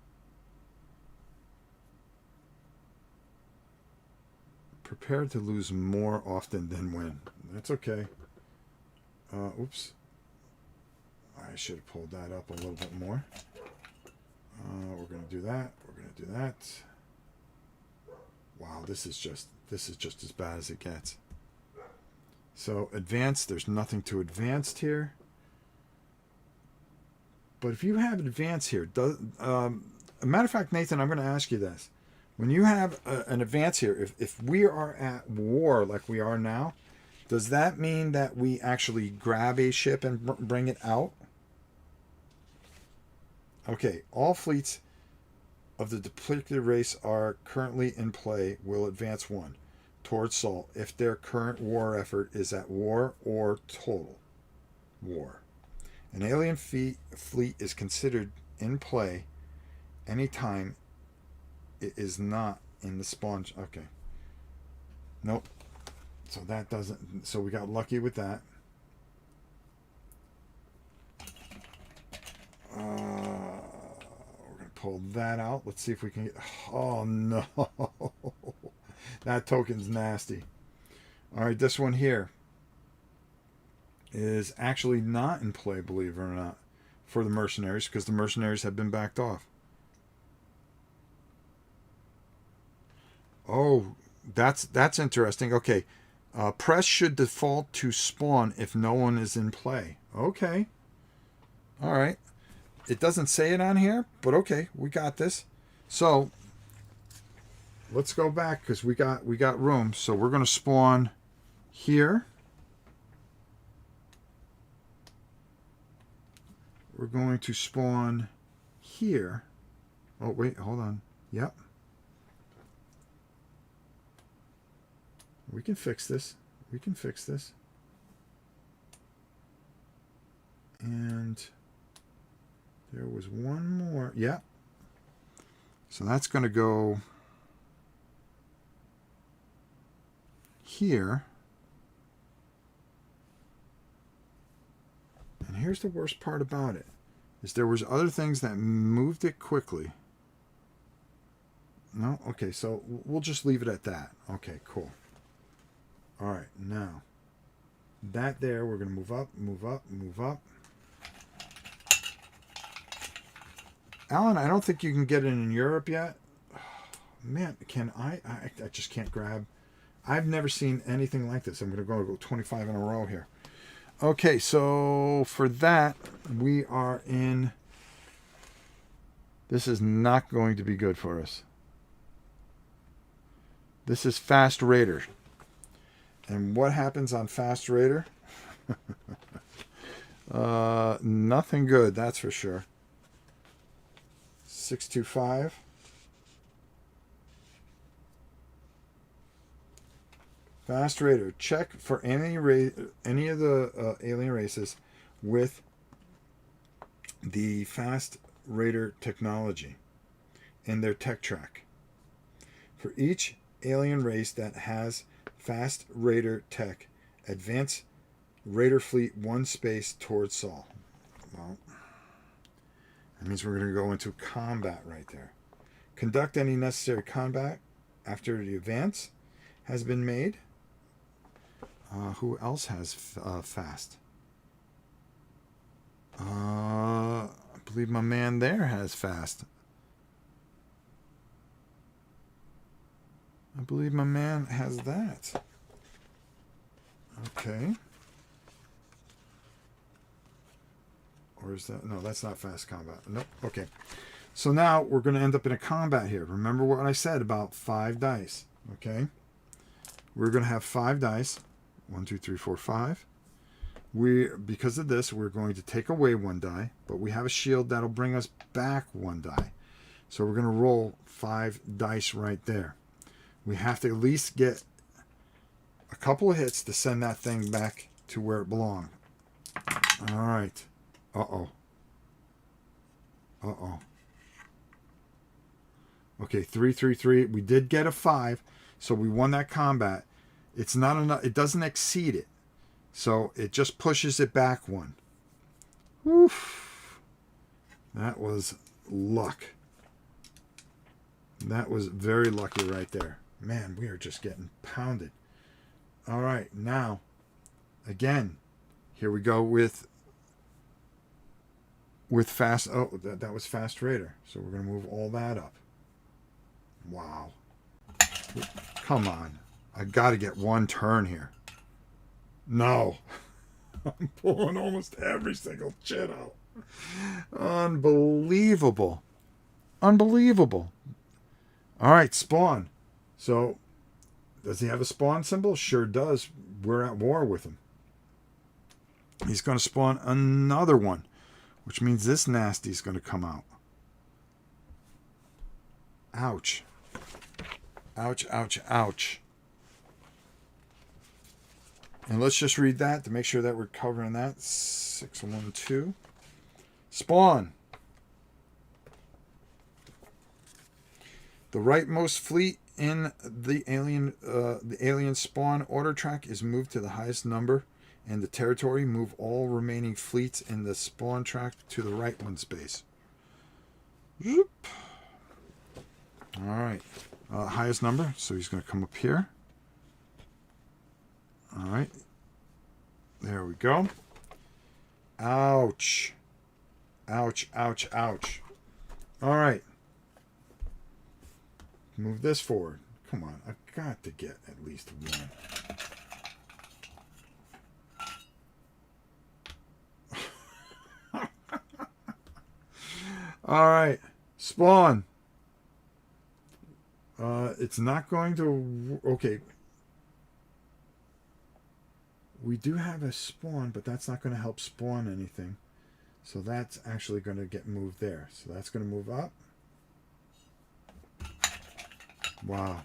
Prepared to lose more often than win. That's okay. Oops. I should have pulled that up a little bit more. We're going to do that. We're going to do that. Wow, this is just as bad as it gets. So advanced, there's nothing to advanced here. But if you have advance here, a matter of fact, Nathan, I'm going to ask you this. When you have an advance here, if we are at war like we are now, does that mean that we actually grab a ship and bring it out? Okay, all fleets of the depleted race are currently in play will advance one towards Sol if their current war effort is at war or total war. An alien fleet is considered in play anytime it is not in the spawn. Okay. Nope. So that doesn't. So we got lucky with that. We're going to pull that out. Let's see if we can get... Oh, no. That token's nasty. All right, this one here is actually not in play, believe it or not, for the mercenaries, because the mercenaries have been backed off. Oh, that's interesting. Okay. Press should default to spawn if no one is in play. Okay. All right. It doesn't say it on here, but okay, we got this. So let's go back because we got room. So we're going to spawn here. We're going to spawn here. Oh, wait, hold on. Yep. We can fix this. We can fix this. And there was one more. Yep. So that's going to go here. And here's the worst part about it, is there was other things that moved it quickly. No? Okay, so we'll just leave it at that. Okay, cool. All right, now, that there, we're going to move up, move up, move up. Alan, I don't think you can get it in Europe yet. Man, can I just can't grab. I've never seen anything like this. I'm going to go 25 in a row here. Okay, so for that, we are in... This is not going to be good for us. This is Fast Raider. And what happens on Fast Raider? Nothing good, that's for sure. 625. Fast Raider. Check for any of the alien races with the Fast Raider technology in their tech track. For each alien race that has Fast Raider tech, advance Raider fleet 1 space towards Sol. Well, that means we're going to go into combat right there. Conduct any necessary combat after the advance has been made. Who else has fast? I believe my man there has fast. I believe my man has that. Okay. Or is that... No, that's not fast combat. Nope. Okay. So now we're going to end up in a combat here. Remember what I said about 5 dice. Okay. We're going to have 5 dice. 1, 2, 3, 4, 5. Because of this, we're going to take away 1 die, but we have a shield that'll bring us back 1 die. So we're going to roll 5 dice right there. We have to at least get a couple of hits to send that thing back to where it belonged. All right. Uh-oh. Uh-oh. Okay, 3, 3, 3. We did get a 5, so we won that combat. It's not enough. It doesn't exceed it. So it just pushes it back 1. Oof. That was luck. That was very lucky right there. Man, we are just getting pounded. All right, now, again, here we go with fast. Oh, that was Fast Raider. So we're going to move all that up. Wow. Come on. I got to get 1 turn here. No. I'm pulling almost every single chit out. Unbelievable. Unbelievable. All right, spawn. So, does he have a spawn symbol? Sure does. We're at war with him. He's going to spawn another one, which means this nasty's going to come out. Ouch. Ouch, ouch, ouch. And let's just read that to make sure that we're covering that. 612. Spawn. The rightmost fleet in the alien spawn order track is moved to the highest number in the territory. Move all remaining fleets in the spawn track to the right 1 space. Zoop. All right. Highest number, so he's going to come up here. All right. There we go. Ouch. Ouch, ouch, ouch. All right. Move this forward. Come on. I've got to get at least 1. All right. Spawn. It's not going to... Okay. We do have a spawn, but that's not going to help spawn anything. So that's actually going to get moved there. So that's going to move up. Wow.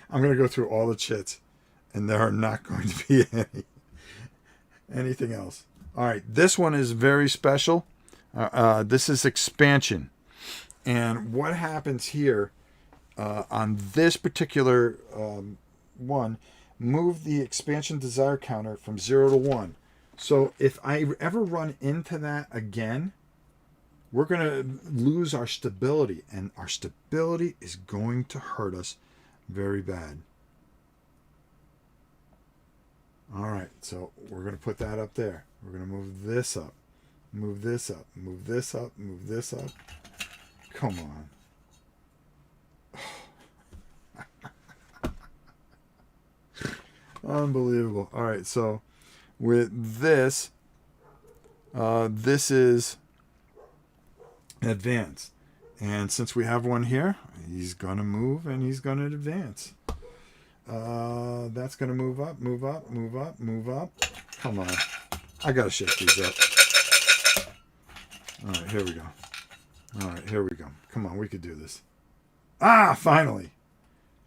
I'm going to go through all the chits, and there are not going to be anything else. All right, this one is very special. This is expansion. And what happens here on this particular one, move the expansion desire counter from 0 to 1. So if I ever run into that again, we're going to lose our stability, and our stability is going to hurt us very bad. All right, so we're going to put that up there. We're going to move this up, move this up, move this up, move this up. Come on. Unbelievable. All right, so with this, this is advance. And since we have one here, he's going to move and he's going to advance. That's going to move up, move up, move up, move up. Come on. I got to shift these up. All right, here we go. All right, here we go. Come on, we could do this. Ah, finally.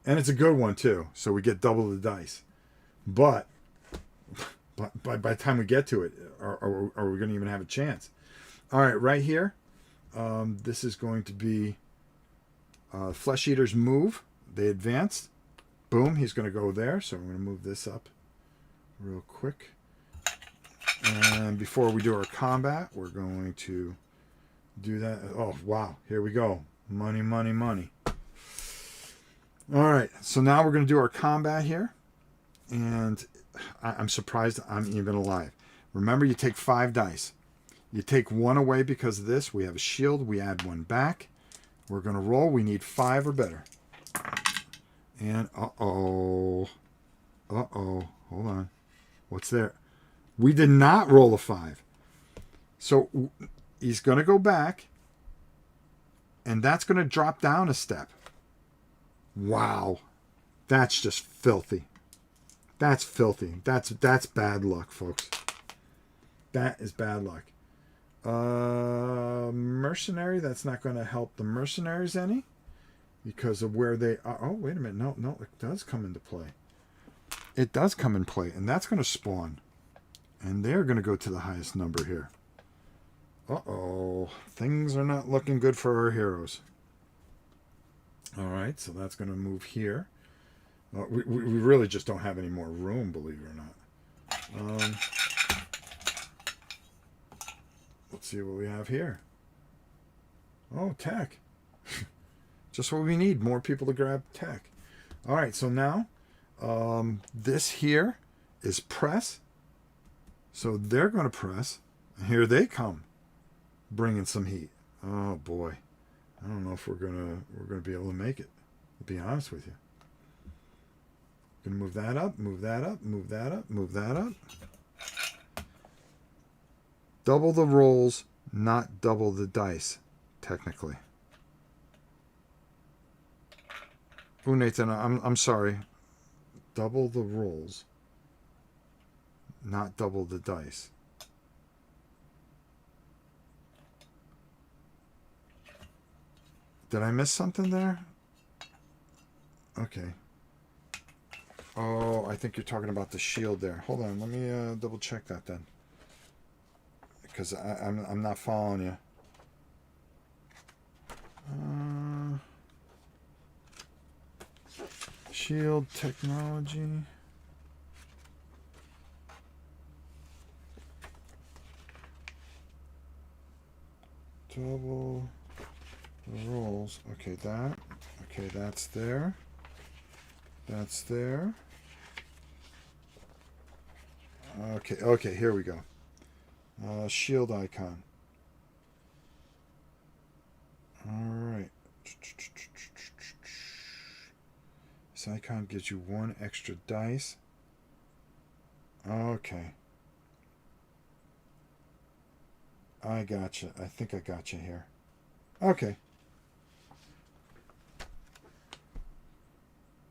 And it's a good one, too. So we get double the dice. But by the time we get to it, are we going to even have a chance? All right, right here. This is going to be Flesh Eaters move. They advanced. Boom, he's going to go there. So I'm going to move this up real quick. And before we do our combat, we're going to do that. Oh, wow. Here we go. Money, money, money. All right. So now we're going to do our combat here. And I'm surprised I'm even alive. Remember, you take 5 dice. You take 1 away because of this. We have a shield. We add 1 back. We're going to roll. We need 5 or better. And uh-oh. Uh-oh. Hold on. What's there? We did not roll a 5. So he's going to go back. And that's going to drop down a step. Wow. That's just filthy. That's filthy. That's bad luck, folks. That is bad luck. Mercenary, that's not going to help the mercenaries any because of where they are. Oh, wait a minute. No, it does come into play. It does come in play, and that's going to spawn. And they're going to go to the highest number here. Uh-oh. Things are not looking good for our heroes. All right, so that's going to move here. We really just don't have any more room, believe it or not. Let's see what we have here. Oh, tech. Just what we need. More people to grab tech. All right, so now this here is press. So they're going to press. And here they come, bringing some heat. Oh, boy. I don't know if we're gonna be able to make it, to be honest with you. Gonna move that up, move that up, move that up, move that up. Double the rolls, not double the dice, technically. Oh, Nathan, I'm sorry. Double the rolls, not double the dice. Did I miss something there? Okay. Oh, I think you're talking about the shield there. Hold on, let me double check that then. Because I'm not following you. Shield technology. Double the rolls. Okay, that. Okay, that's there. That's there. Okay, here we go. Shield icon. Alright. This icon gives you 1 extra dice. Okay. I gotcha. I think I gotcha here. Okay.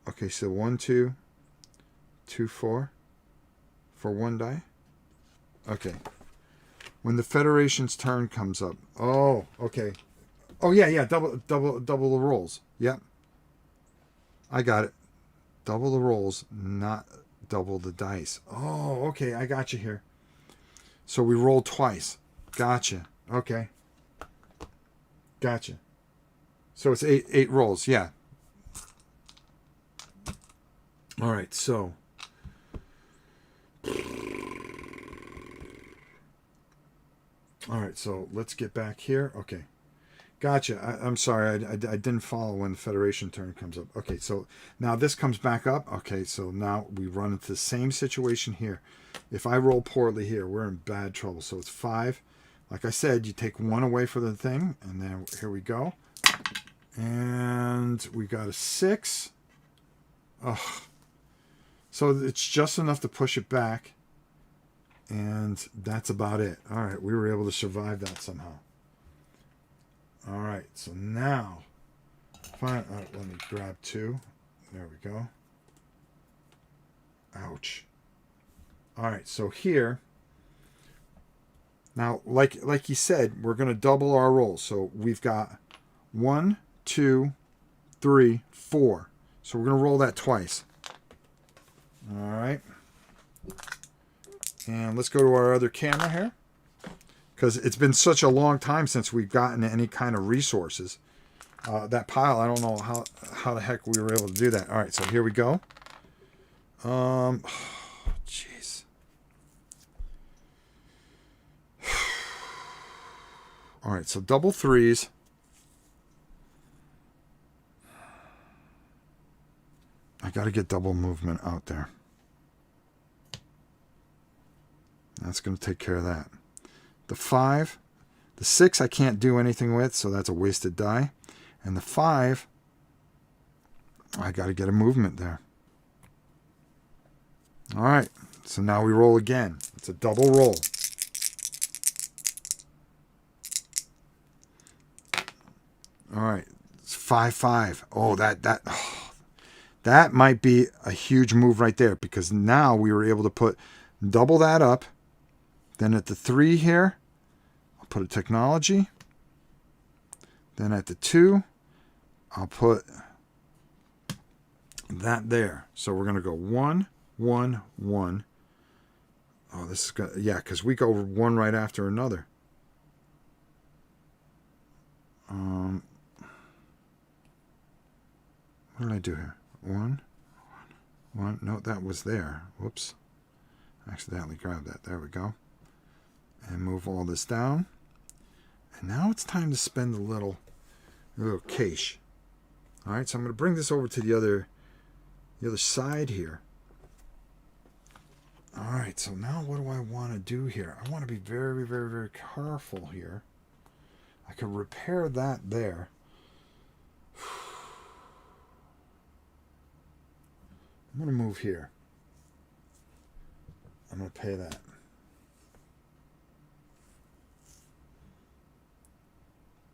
Okay, so 1, 2, 2, 4 for 1 die. Okay. When the Federation's turn comes up. Oh, okay. Oh yeah, yeah. Double the rolls. Yep, I got it. Double the rolls, not double the dice. Oh, okay. I got you here. So we roll twice. Gotcha. Okay. Gotcha. So it's eight rolls. Yeah. All right. So. All right. So let's get back here. Okay. Gotcha. I'm sorry. I didn't follow when the Federation turn comes up. Okay. So now this comes back up. Okay. So now we run into the same situation here. If I roll poorly here, we're in bad trouble. So it's 5. Like I said, you take 1 away for the thing. And then here we go. And we got a 6. Ugh. So it's just enough to push it back. And that's about it. All right. We were able to survive that somehow. All right. So now, fine. All right, let me grab 2. There we go. Ouch. All right. So here. Now, like you said, we're going to double our rolls. So we've got 1, 2, 3, 4. So we're going to roll that twice. All right. And let's go to our other camera here. Because it's been such a long time since we've gotten any kind of resources. That pile, I don't know how the heck we were able to do that. All right, so here we go. Jeez. All right, so double 3s. I got to get double movement out there. That's going to take care of that. The 5, the 6 I can't do anything with, so that's a wasted die. And the 5, I got to get a movement there. All right, so now we roll again. It's a double roll. All right, it's 5, 5. Oh, that might be a huge move right there, because now we were able to put double that up. Then at the 3 here, I'll put a technology. Then at the 2, I'll put that there. So we're going to go 1, 1, 1. Oh, this is good. Yeah, because we go one right after another. What did I do here? 1, 1. No, that was there. Whoops. I accidentally grabbed that. There we go. And move all this down. And now it's time to spend a little cash. All right, so I'm going to bring this over to the other side here. All right, so now what do I want to do here? I want to be very, very, very careful here. I can repair that there. I'm going to move here. I'm going to pay that.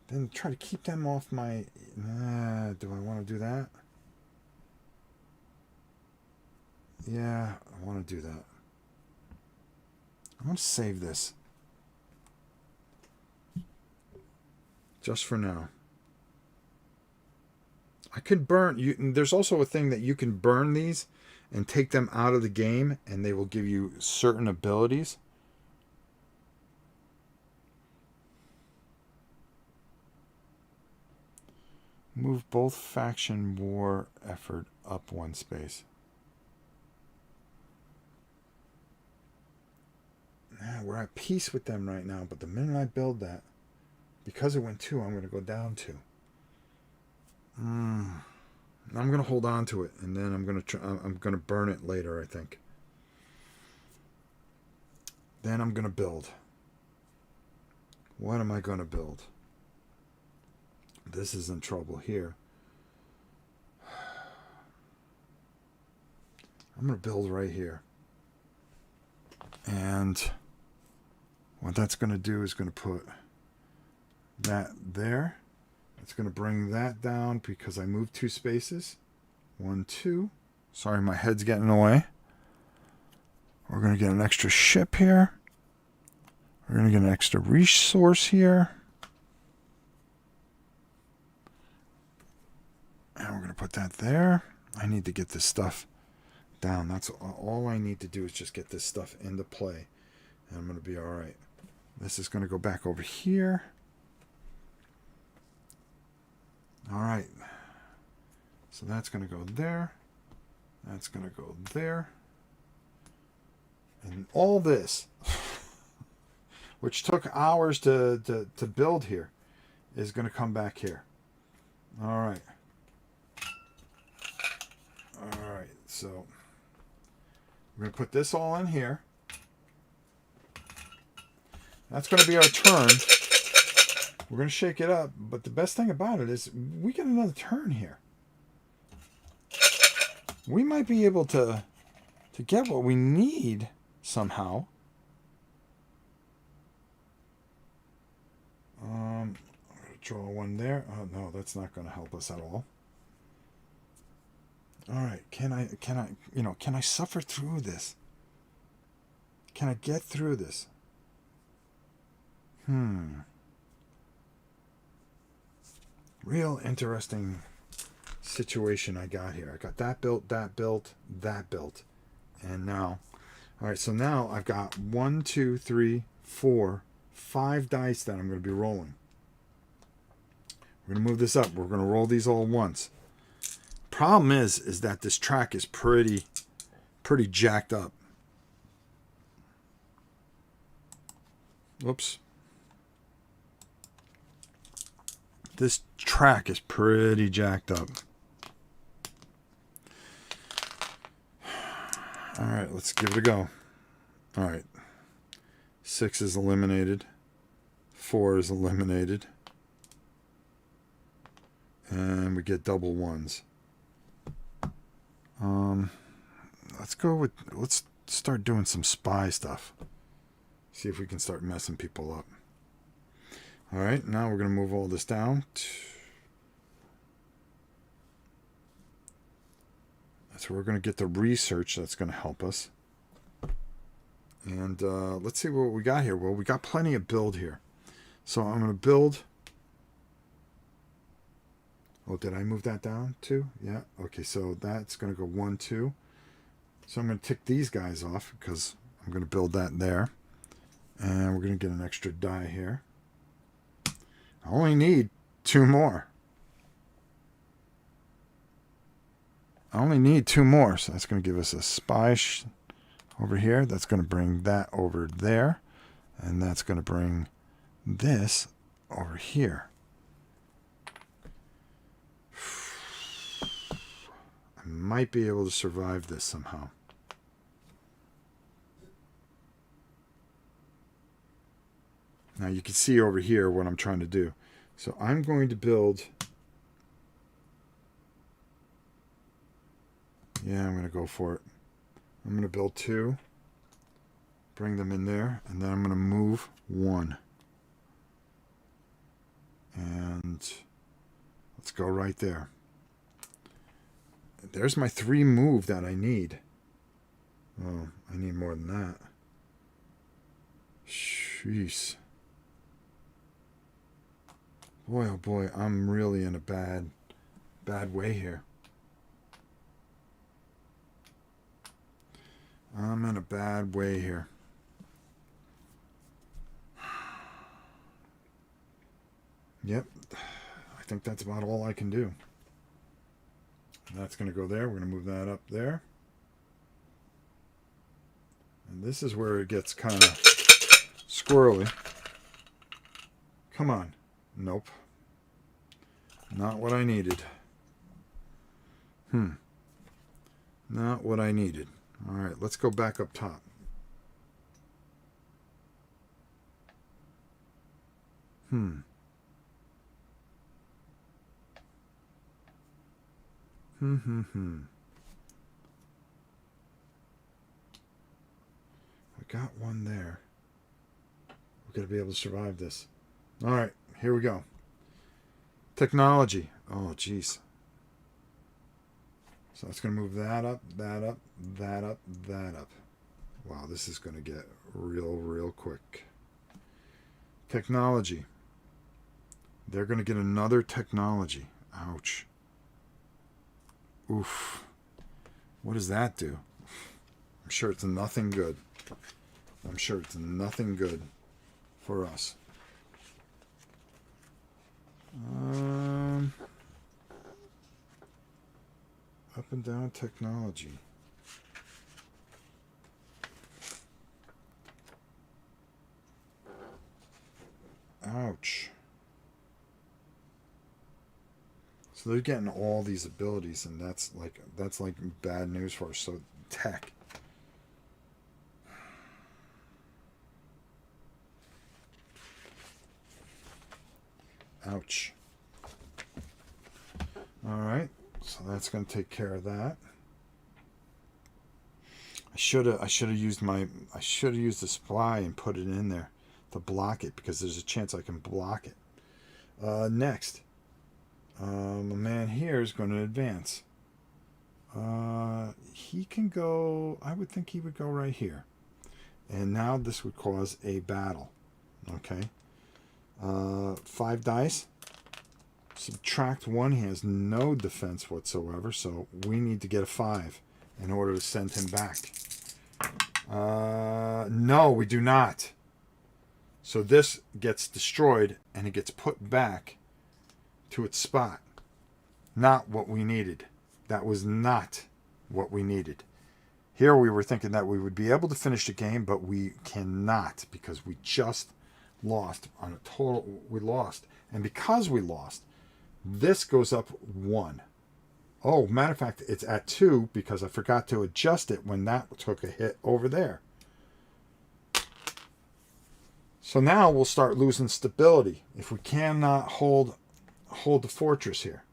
Then try to keep them off my... do I want to do that? Yeah, I want to do that. I'm going to save this. Just for now. I could burn... There's also a thing that you can burn these and take them out of the game, and they will give you certain abilities. Move both faction war effort up 1 space. We're at peace with them right now, but the minute I build that, because it went 2, I'm going to go down 2. I'm going to hold on to it, and then I'm going to burn it later, I think. Then I'm going to build. What am I going to build? This is in trouble here. I'm going to build right here. And what that's going to do is going to put that there. It's going to bring that down because I moved 2 spaces. 1, 2. Sorry, my head's getting in the way. We're going to get an extra ship here. We're going to get an extra resource here. put that there. I need to get this stuff down. That's all I need to do is just get this stuff into play. And I'm going to be all right. This is going to go back over here. All right. So that's going to go there. That's going to go there. And all this, which took hours to build here, is going to come back here. All right. All right. So we're going to put this all in here. That's going to be our turn. We're going to shake it up. But the best thing about it is we get another turn here. We might be able to get what we need somehow. I'm going to draw one there. Oh no, that's not going to help us at all. All right, can I suffer through this? Can I get through this? Real interesting situation I got here. I got that built, that built, that built. And now, all right, so now I've got 1, 2, 3, 4, 5 dice that I'm going to be rolling. We're going to move this up. We're going to roll these all once. Problem is that this track is pretty jacked up. Oops. This track is pretty jacked up. All right, let's give it a go. All right. 6 is eliminated. 4 is eliminated. And we get double ones. Let's start doing some spy stuff. See if we can start messing people up. All right, now we're going to move all this down. That's where we're going to get the research that's going to help us. And let's see what we got here. Well, we got plenty of build here. So I'm going to build. Oh, did I move that down too? Yeah. Okay, so that's going to go 1, 2. So I'm going to tick these guys off because I'm going to build that there. And we're going to get an extra die here. I only need 2 more. I only need 2 more, so that's going to give us a spy over here. That's going to bring that over there. And that's going to bring this over here. I might be able to survive this somehow. Now you can see over here what I'm trying to do. So I'm going to build. Yeah, I'm going to go for it. I'm going to build 2. Bring them in there. And then I'm going to move 1. And let's go right there. There's my 3 move that I need. Oh, I need more than that. Jeez. Boy, oh boy, I'm really in a bad way here. I'm in a bad way here. Yep. I think that's about all I can do. That's going to go there. We're going to move that up there. And this is where it gets kind of squirrely. Come on. Nope. Not what I needed. Not what I needed. All right, let's go back up top. I got one there. We're going to be able to survive this. All right, here we go. Technology. Oh, geez. So that's going to move that up, that up, that up, that up. Wow, this is going to get real quick. Technology. They're going to get another technology. Ouch. Oof. What does that do? I'm sure it's nothing good. I'm sure it's nothing good for us. Up and down technology. Ouch. So they're getting all these abilities, and that's like bad news for us. So tech. Ouch. All right. So that's going to take care of that. I should have used the supply and put it in there to block it, because there's a chance I can block it. Next, a man here is going to advance. He can go. I would think he would go right here, and now this would cause a battle. Okay. 5 dice. Subtract 1. He has no defense whatsoever, so we need to get a 5 in order to send him back. No, we do not. So this gets destroyed, and it gets put back to its spot. Not what we needed. That was not what we needed. Here we were thinking that we would be able to finish the game, but we cannot, because we just lost on a total. We lost. And because we lost, this goes up 1. Oh, matter of fact, it's at 2 because I forgot to adjust it when that took a hit over there. So now we'll start losing stability if we cannot hold the fortress here.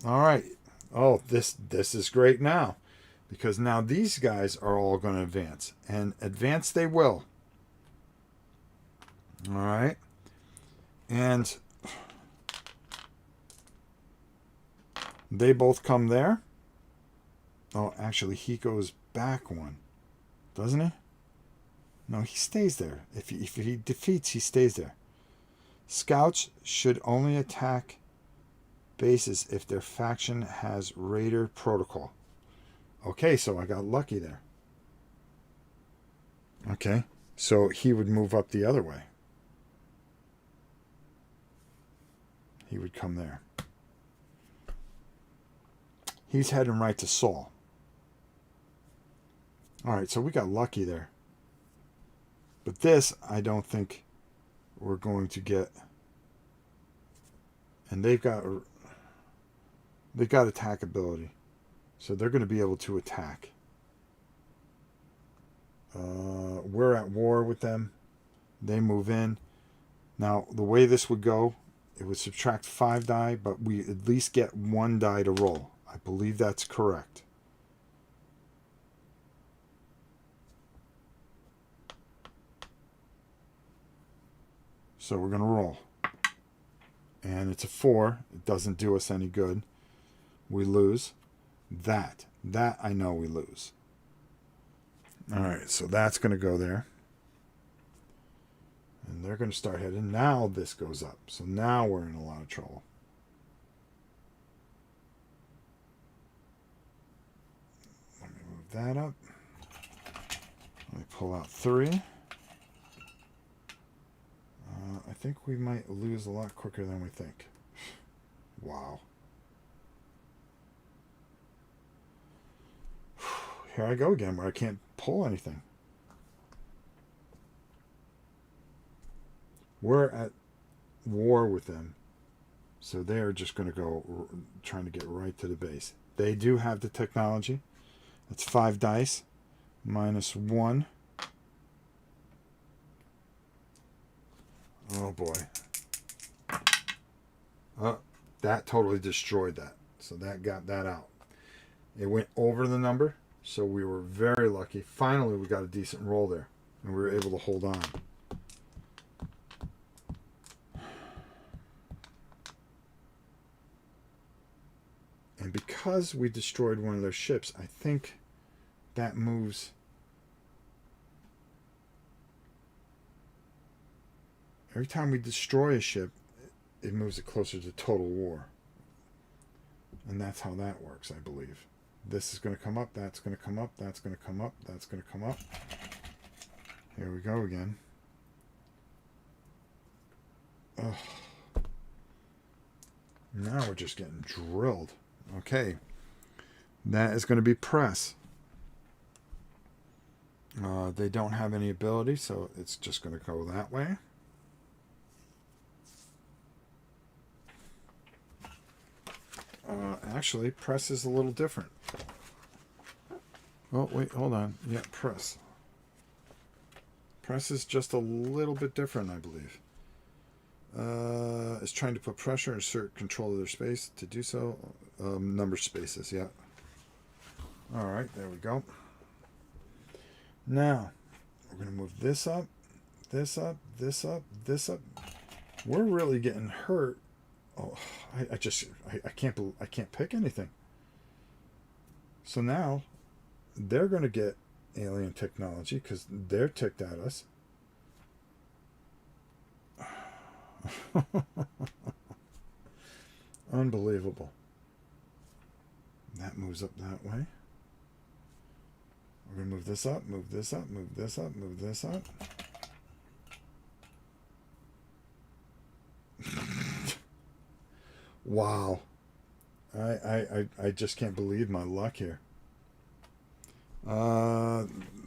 All right. Oh, this is great now, because now these guys are all going to advance, and advance they will. All right. And they both come there. Oh, actually, he goes back 1, doesn't he? No, he stays there. If he defeats, he stays there. Scouts should only attack bases if their faction has raider protocol. Okay, so I got lucky there. Okay, so he would move up the other way. He would come there. He's heading right to Saul. All right, so we got lucky there. But this, I don't think we're going to get. And they've got attack ability, so they're going to be able to attack. We're at war with them. They move in. Now, the way this would go, it would subtract 5 die, but we at least get 1 die to roll. I believe that's correct. So we're going to roll. And it's a 4. It doesn't do us any good. We lose. That I know we lose. All right, so that's going to go there. And they're going to start heading. Now this goes up. So now we're in a lot of trouble. Let me move that up. Let me pull out 3. I think we might lose a lot quicker than we think. Wow. Here I go again, where I can't pull anything. We're at war with them, so they're just going to go trying to get right to the base. They do have the technology. That's 5 dice minus 1. Oh boy. That totally destroyed that. So that got that out. It went over the number, so we were very lucky. Finally, we got a decent roll there, and we were able to hold on. And because we destroyed one of their ships, I think that moves. Every time we destroy a ship, it moves it closer to total war. And that's how that works, I believe. This is going to come up, that's going to come up, that's going to come up, that's going to come up. Here we go again. Ugh. Now we're just getting drilled. Okay. That is going to be press. They don't have any ability, so it's just going to go that way. Actually, press is a little different. Oh, wait, hold on. Yeah, press. Press is just a little bit different, I believe. Is trying to put pressure and assert control of their space. To do so, number spaces, yeah. All right, there we go. Now, we're going to move this up, this up, this up, this up. We're really getting hurt. Oh, I can't pick anything. So now, they're going to get alien technology because they're ticked at us. Unbelievable. That moves up that way. We're going to move this up, move this up, move this up, move this up. Wow. I just can't believe my luck here. We're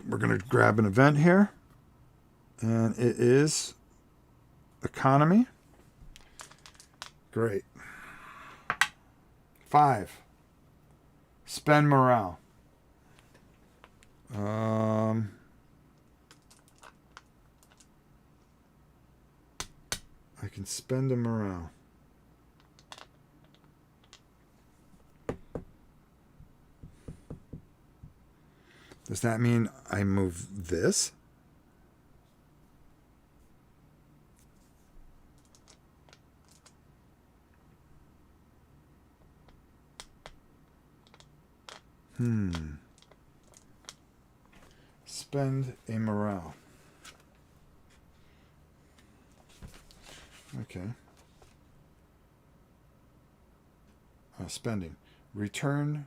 going to grab an event here. And it is economy. Great. 5. Spend morale. I can spend a morale. Does that mean I move this? Spend a morale. Okay. Spending. Return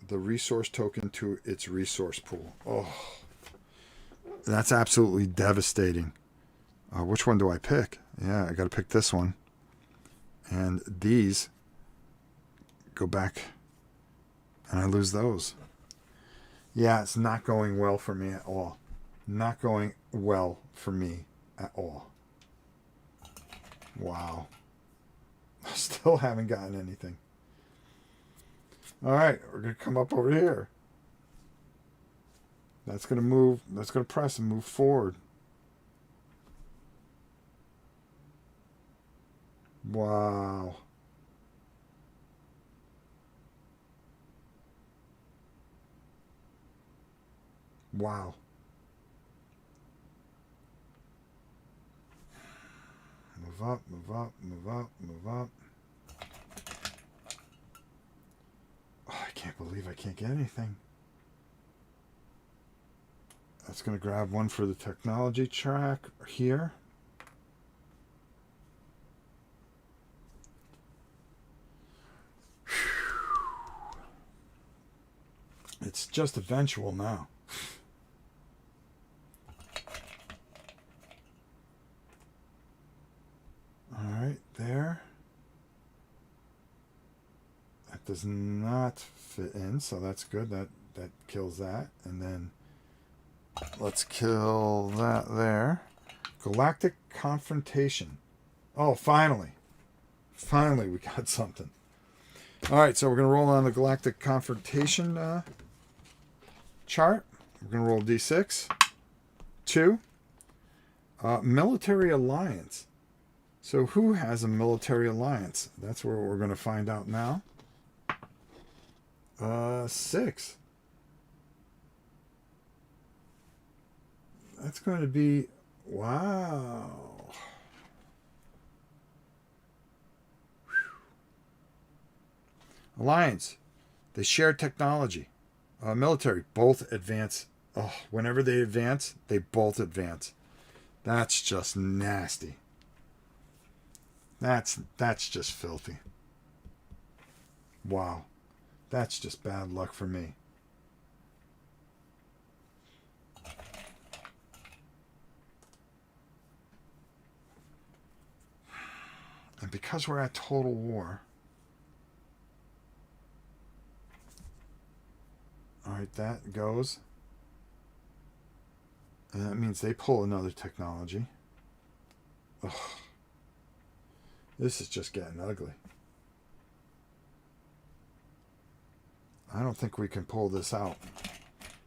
the resource token to its resource pool. Oh, that's absolutely devastating. Which one do I pick? Yeah, I got to pick this one. And these go back, and I lose those. Yeah, it's not going well for me at all. Not going well for me at all. Wow. Still haven't gotten anything. All right, we're going to come up over here. That's going to move. That's going to press and move forward. Wow. Wow. Move up, move up, move up, move up. Oh, I can't believe I can't get anything. That's going to grab one for the technology track here. It's just eventual now. All right, there. That does not fit in, so that's good. That kills that. And then let's kill that there. Galactic confrontation. Oh, finally. Finally, we got something. All right, so we're going to roll on the galactic confrontation chart. We're going to roll D6. 2. Military alliance. So who has a military alliance? That's where we're going to find out now. 6. That's going to be... Wow. Alliance. They share technology. Military. Both advance. Oh, whenever they advance, they both advance. That's just nasty. That's just filthy. Wow. That's just bad luck for me. And because we're at total war, all right, that goes. And that means they pull another technology. Ugh. This is just getting ugly. I don't think we can pull this out.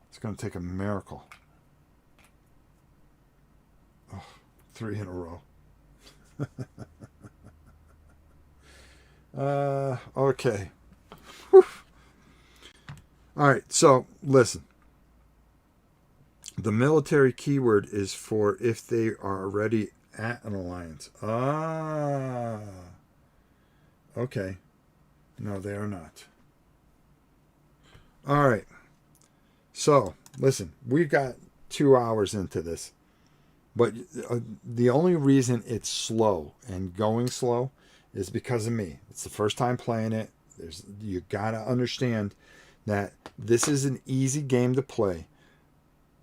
It's going to take a miracle. Ugh, 3 in a row. Okay. Whew. All right, so listen. The military keyword is for if they are already at an alliance. Ah. Okay. No, they are not. All right. So, listen, we've got 2 hours into this. But the only reason it's slow and going slow is because of me. It's the first time playing it. You got to understand that this is an easy game to play.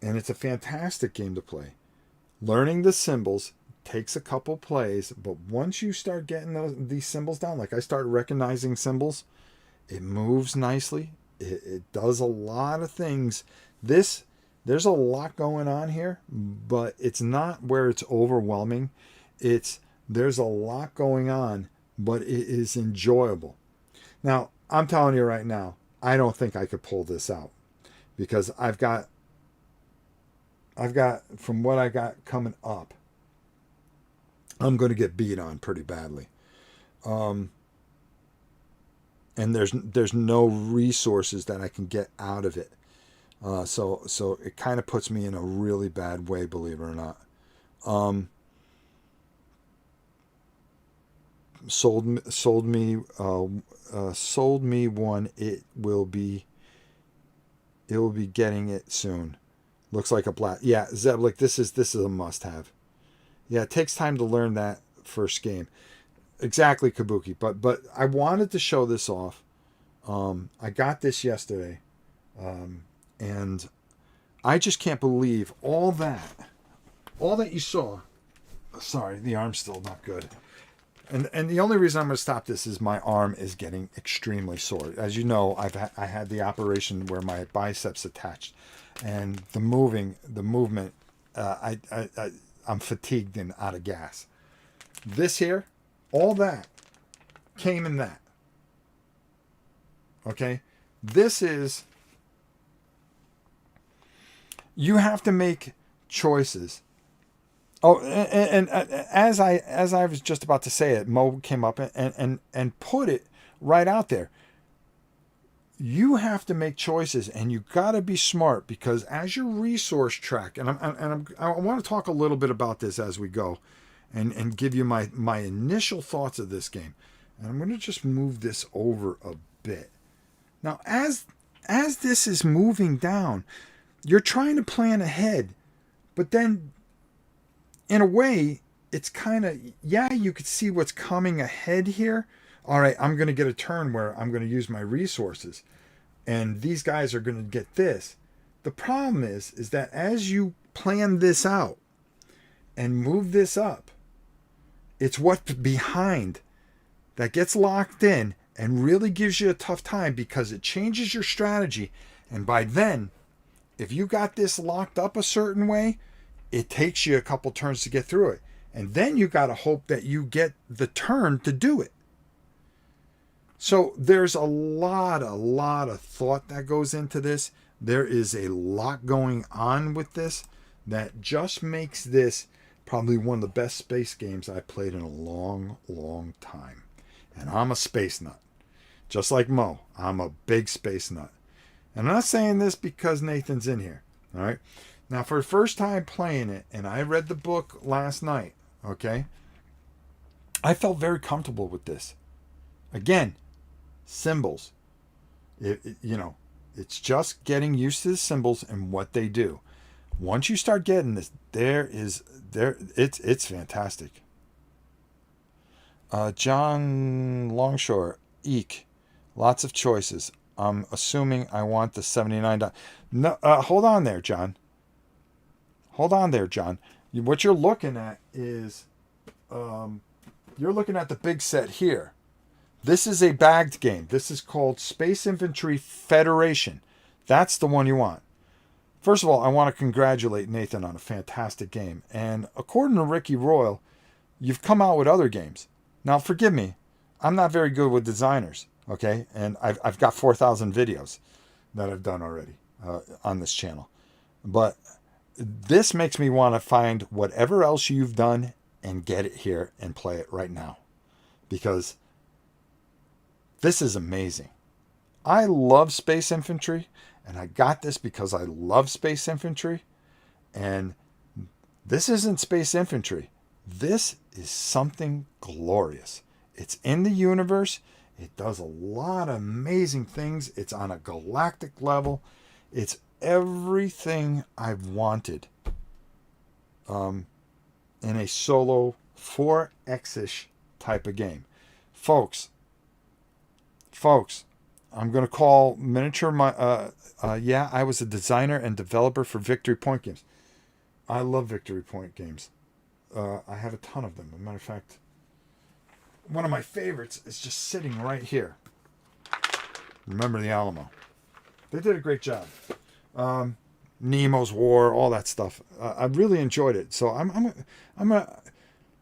And it's a fantastic game to play. Learning the symbols takes a couple plays, but once you start getting these symbols down, like I start recognizing symbols, it moves nicely. It does a lot of things. There's a lot going on here, but it's not where it's overwhelming. There's a lot going on, but it is enjoyable. Now, I'm telling you right now, I don't think I could pull this out because I've got from what I got coming up, I'm going to get beat on pretty badly. And there's no resources that I can get out of it. So it kind of puts me in a really bad way, believe it or not. Sold me one. It will be getting it soon. Looks like a black. Yeah, Zeblik, this is a must-have. Yeah, it takes time to learn that first game. Exactly, Kabuki. But I wanted to show this off. I got this yesterday, and I just can't believe all that you saw. Sorry, the arm's still not good. And the only reason I'm going to stop this is my arm is getting extremely sore. As you know, I had the operation where my biceps attached, and the movement, I'm fatigued and out of gas. This here, all that came in that. Okay, this is. You have to make choices. Oh, and as I was just about to say it, Mo came up and put it right out there. You have to make choices, and you got to be smart because as your resource track, I want to talk a little bit about this as we go, and give you my initial thoughts of this game. And I'm going to just move this over a bit. Now, as this is moving down, you're trying to plan ahead, but then, in a way, it's kind of, yeah, you could see what's coming ahead here. All right, I'm going to get a turn where I'm going to use my resources, and these guys are going to get this. The problem is that as you plan this out and move this up, it's what's behind that gets locked in and really gives you a tough time because it changes your strategy. And by then, if you got this locked up a certain way, it takes you a couple turns to get through it. And then you got to hope that you get the turn to do it. So there's a lot of thought that goes into this. There is a lot going on with this that just makes this probably one of the best space games I've played in a long, long time. And I'm a space nut. Just like Mo, I'm a big space nut. And I'm not saying this because Nathan's in here. All right. Now, for the first time playing it, and I read the book last night, okay, I felt very comfortable with this. Again, symbols. It's just getting used to the symbols and what they do. Once you start getting this, it's fantastic. John Longshore, Eek, lots of choices. I'm assuming I want the $79. No, hold on there, John. Hold on there, John. What you're looking at is, you're looking at the big set here. This is a bagged game. This is called Space Infantry Federation. That's the one you want. First of all, I want to congratulate Nathan on a fantastic game. And according to Ricky Royal, you've come out with other games. Now, forgive me. I'm not very good with designers, okay? And I've got 4,000 videos that I've done already on this channel. But this makes me want to find whatever else you've done and get it here and play it right now. Because this is amazing. I love Space Infantry, and I got this because I love Space Infantry. And this isn't Space Infantry. This is something glorious. It's in the universe. It does a lot of amazing things. It's on a galactic level. It's everything I've wanted in a solo 4X-ish type of game. Folks, I'm going to call miniature yeah, I was a designer and developer for Victory Point games. I love Victory Point games. I have a ton of them. As a matter of fact, one of my favorites is just sitting right here. Remember the Alamo. They did a great job. Nemo's War, all that stuff. I really enjoyed it. So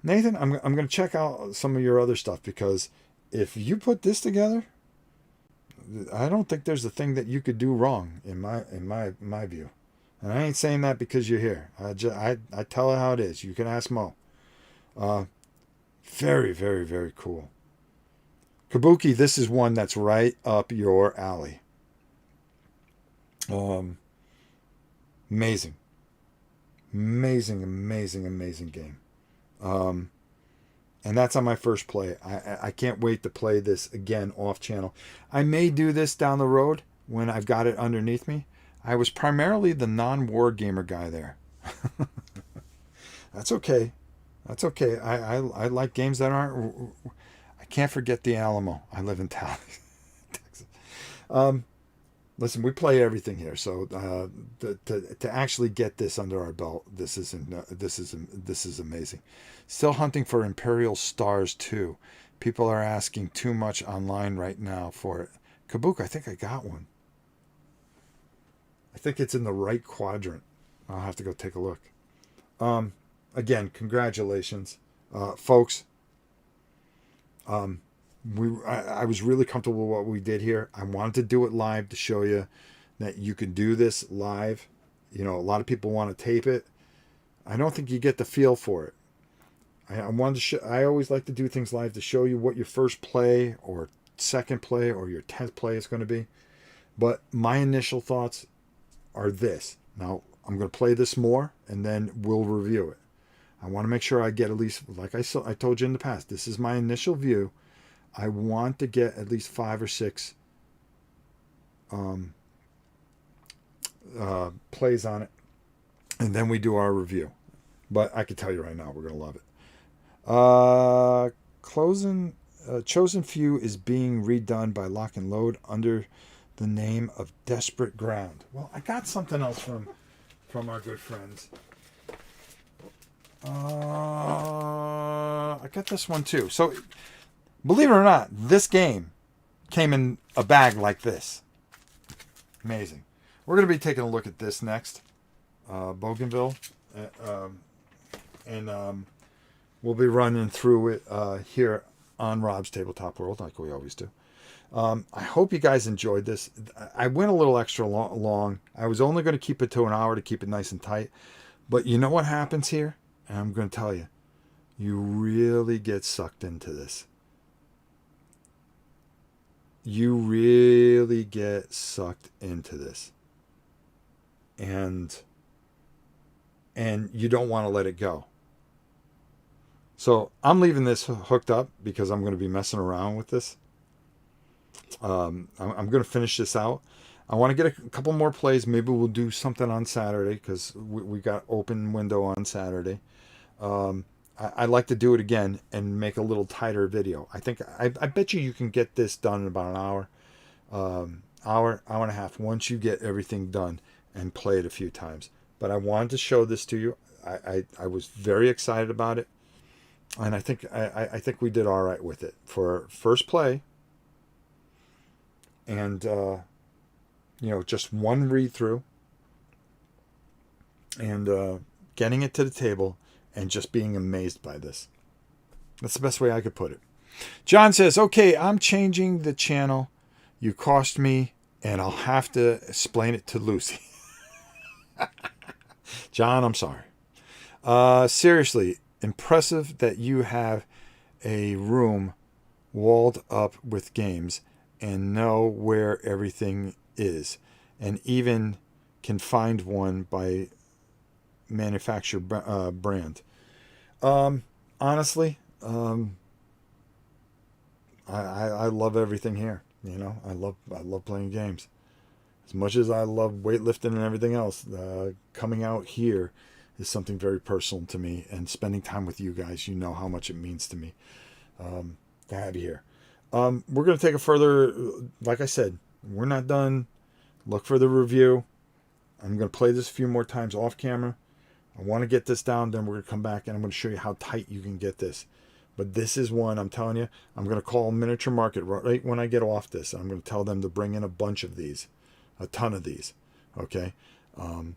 Nathan, I'm gonna check out some of your other stuff, because if you put this together, I don't think there's a thing that you could do wrong in my view. And I ain't saying that because you're here. I tell it how it is. You can ask Mo. Very, very, very cool. Kabuki, this is one that's right up your alley. Amazing. Amazing game. And that's on my first play. I can't wait to play this again off channel. I may do this down the road when I've got it underneath me. I was primarily the non-war gamer guy there. That's okay. That's okay. I like games that aren't... I can't forget the Alamo. I live in Texas. Listen, we play everything here, so to actually get this under our belt, this is amazing. Still hunting for Imperial Stars too. People are asking too much online right now for it. Kabuka, I think I got one. I think it's in the right quadrant. I'll have to go take a look. Again, congratulations, folks. I was really comfortable with what we did here. I wanted to do it live to show you that you can do this live. You know, a lot of people want to tape it. I don't think you get the feel for it. I wanted to I always like to do things live to show you what your first play or second play or your 10th play is going to be. But my initial thoughts are this. Now, I'm going to play this more and then we'll review it. I want to make sure I get at least, like I told you in the past, this is my initial view. I want to get at least 5 or 6 plays on it, and then we do our review. But I can tell you right now, we're going to love it. Chosen Few is being redone by Lock and Load under the name of Desperate Ground. Well, I got something else from our good friends. I got this one too. So, believe it or not, this game came in a bag like this. Amazing. We're going to be taking a look at this next. Bougainville. And we'll be running through it here on Rob's Tabletop World, like we always do. I hope you guys enjoyed this. I went a little extra long. I was only going to keep it to an hour to keep it nice and tight. But you know what happens here? And I'm going to tell you. You really get sucked into this. You really get sucked into this. And you don't want to let it go. So I'm leaving this hooked up because I'm going to be messing around with this. I'm going to finish this out. I want to get a couple more plays. Maybe we'll do something on Saturday because we got open window on Saturday. I'd like to do it again and make a little tighter video. I bet you can get this done in about an hour. hour, hour and a half once you get everything done and play it a few times. But I wanted to show this to you. I was very excited about it, and I think we did all right with it for first play. And just one read through, and getting it to the table, and just being amazed by this. That's the best way I could put it. John says, "Okay, I'm changing the channel. You cost me, and I'll have to explain it to Lucy." John, I'm sorry. Seriously, impressive that you have a room walled up with games and know where everything is, and even can find one by manufacturer brand. Honestly, I love everything here. I love playing games. As much as I love weightlifting and everything else, coming out here is something very personal to me. And spending time with you guys, you know how much it means to me to have you here. We're going to take a further, like I said, we're not done. Look for the review. I'm going to play this a few more times off camera. I want to get this down, then we're going to come back and I'm going to show you how tight you can get this. But this is one, I'm telling you, I'm going to call Miniature Market right when I get off this. I'm going to tell them to bring in a bunch of these, a ton of these, okay? And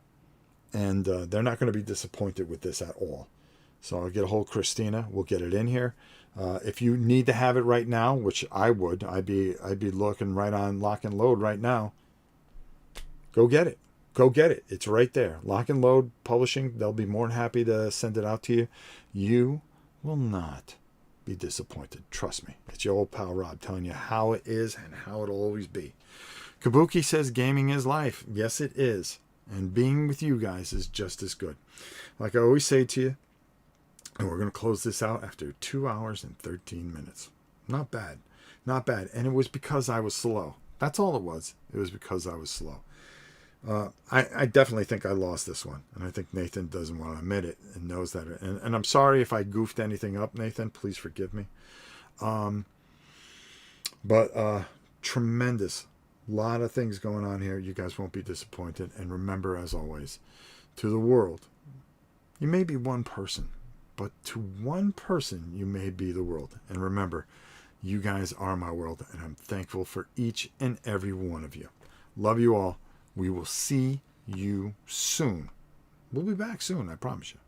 they're not going to be disappointed with this at all. So I'll get a hold of Christina. We'll get it in here. If you need to have it right now, which I would, I'd be looking right on Lock and Load right now. Go get it. Go get it. It's right there. Lock and Load Publishing. They'll be more than happy to send it out to you. You will not be disappointed. Trust me. It's your old pal Rob telling you how it is and how it'll always be. Kabuki says gaming is life. Yes, it is. And being with you guys is just as good. Like I always say to you, and we're going to close this out after 2 hours and 13 minutes. Not bad. Not bad. And it was because I was slow. That's all it was. It was because I was slow. I definitely think I lost this one. And I think Nathan doesn't want to admit it and knows that. And I'm sorry if I goofed anything up, Nathan. Please forgive me. But tremendous. Lot of things going on here. You guys won't be disappointed. And remember, as always, to the world, you may be one person. But to one person, you may be the world. And remember, you guys are my world. And I'm thankful for each and every one of you. Love you all. We will see you soon. We'll be back soon, I promise you.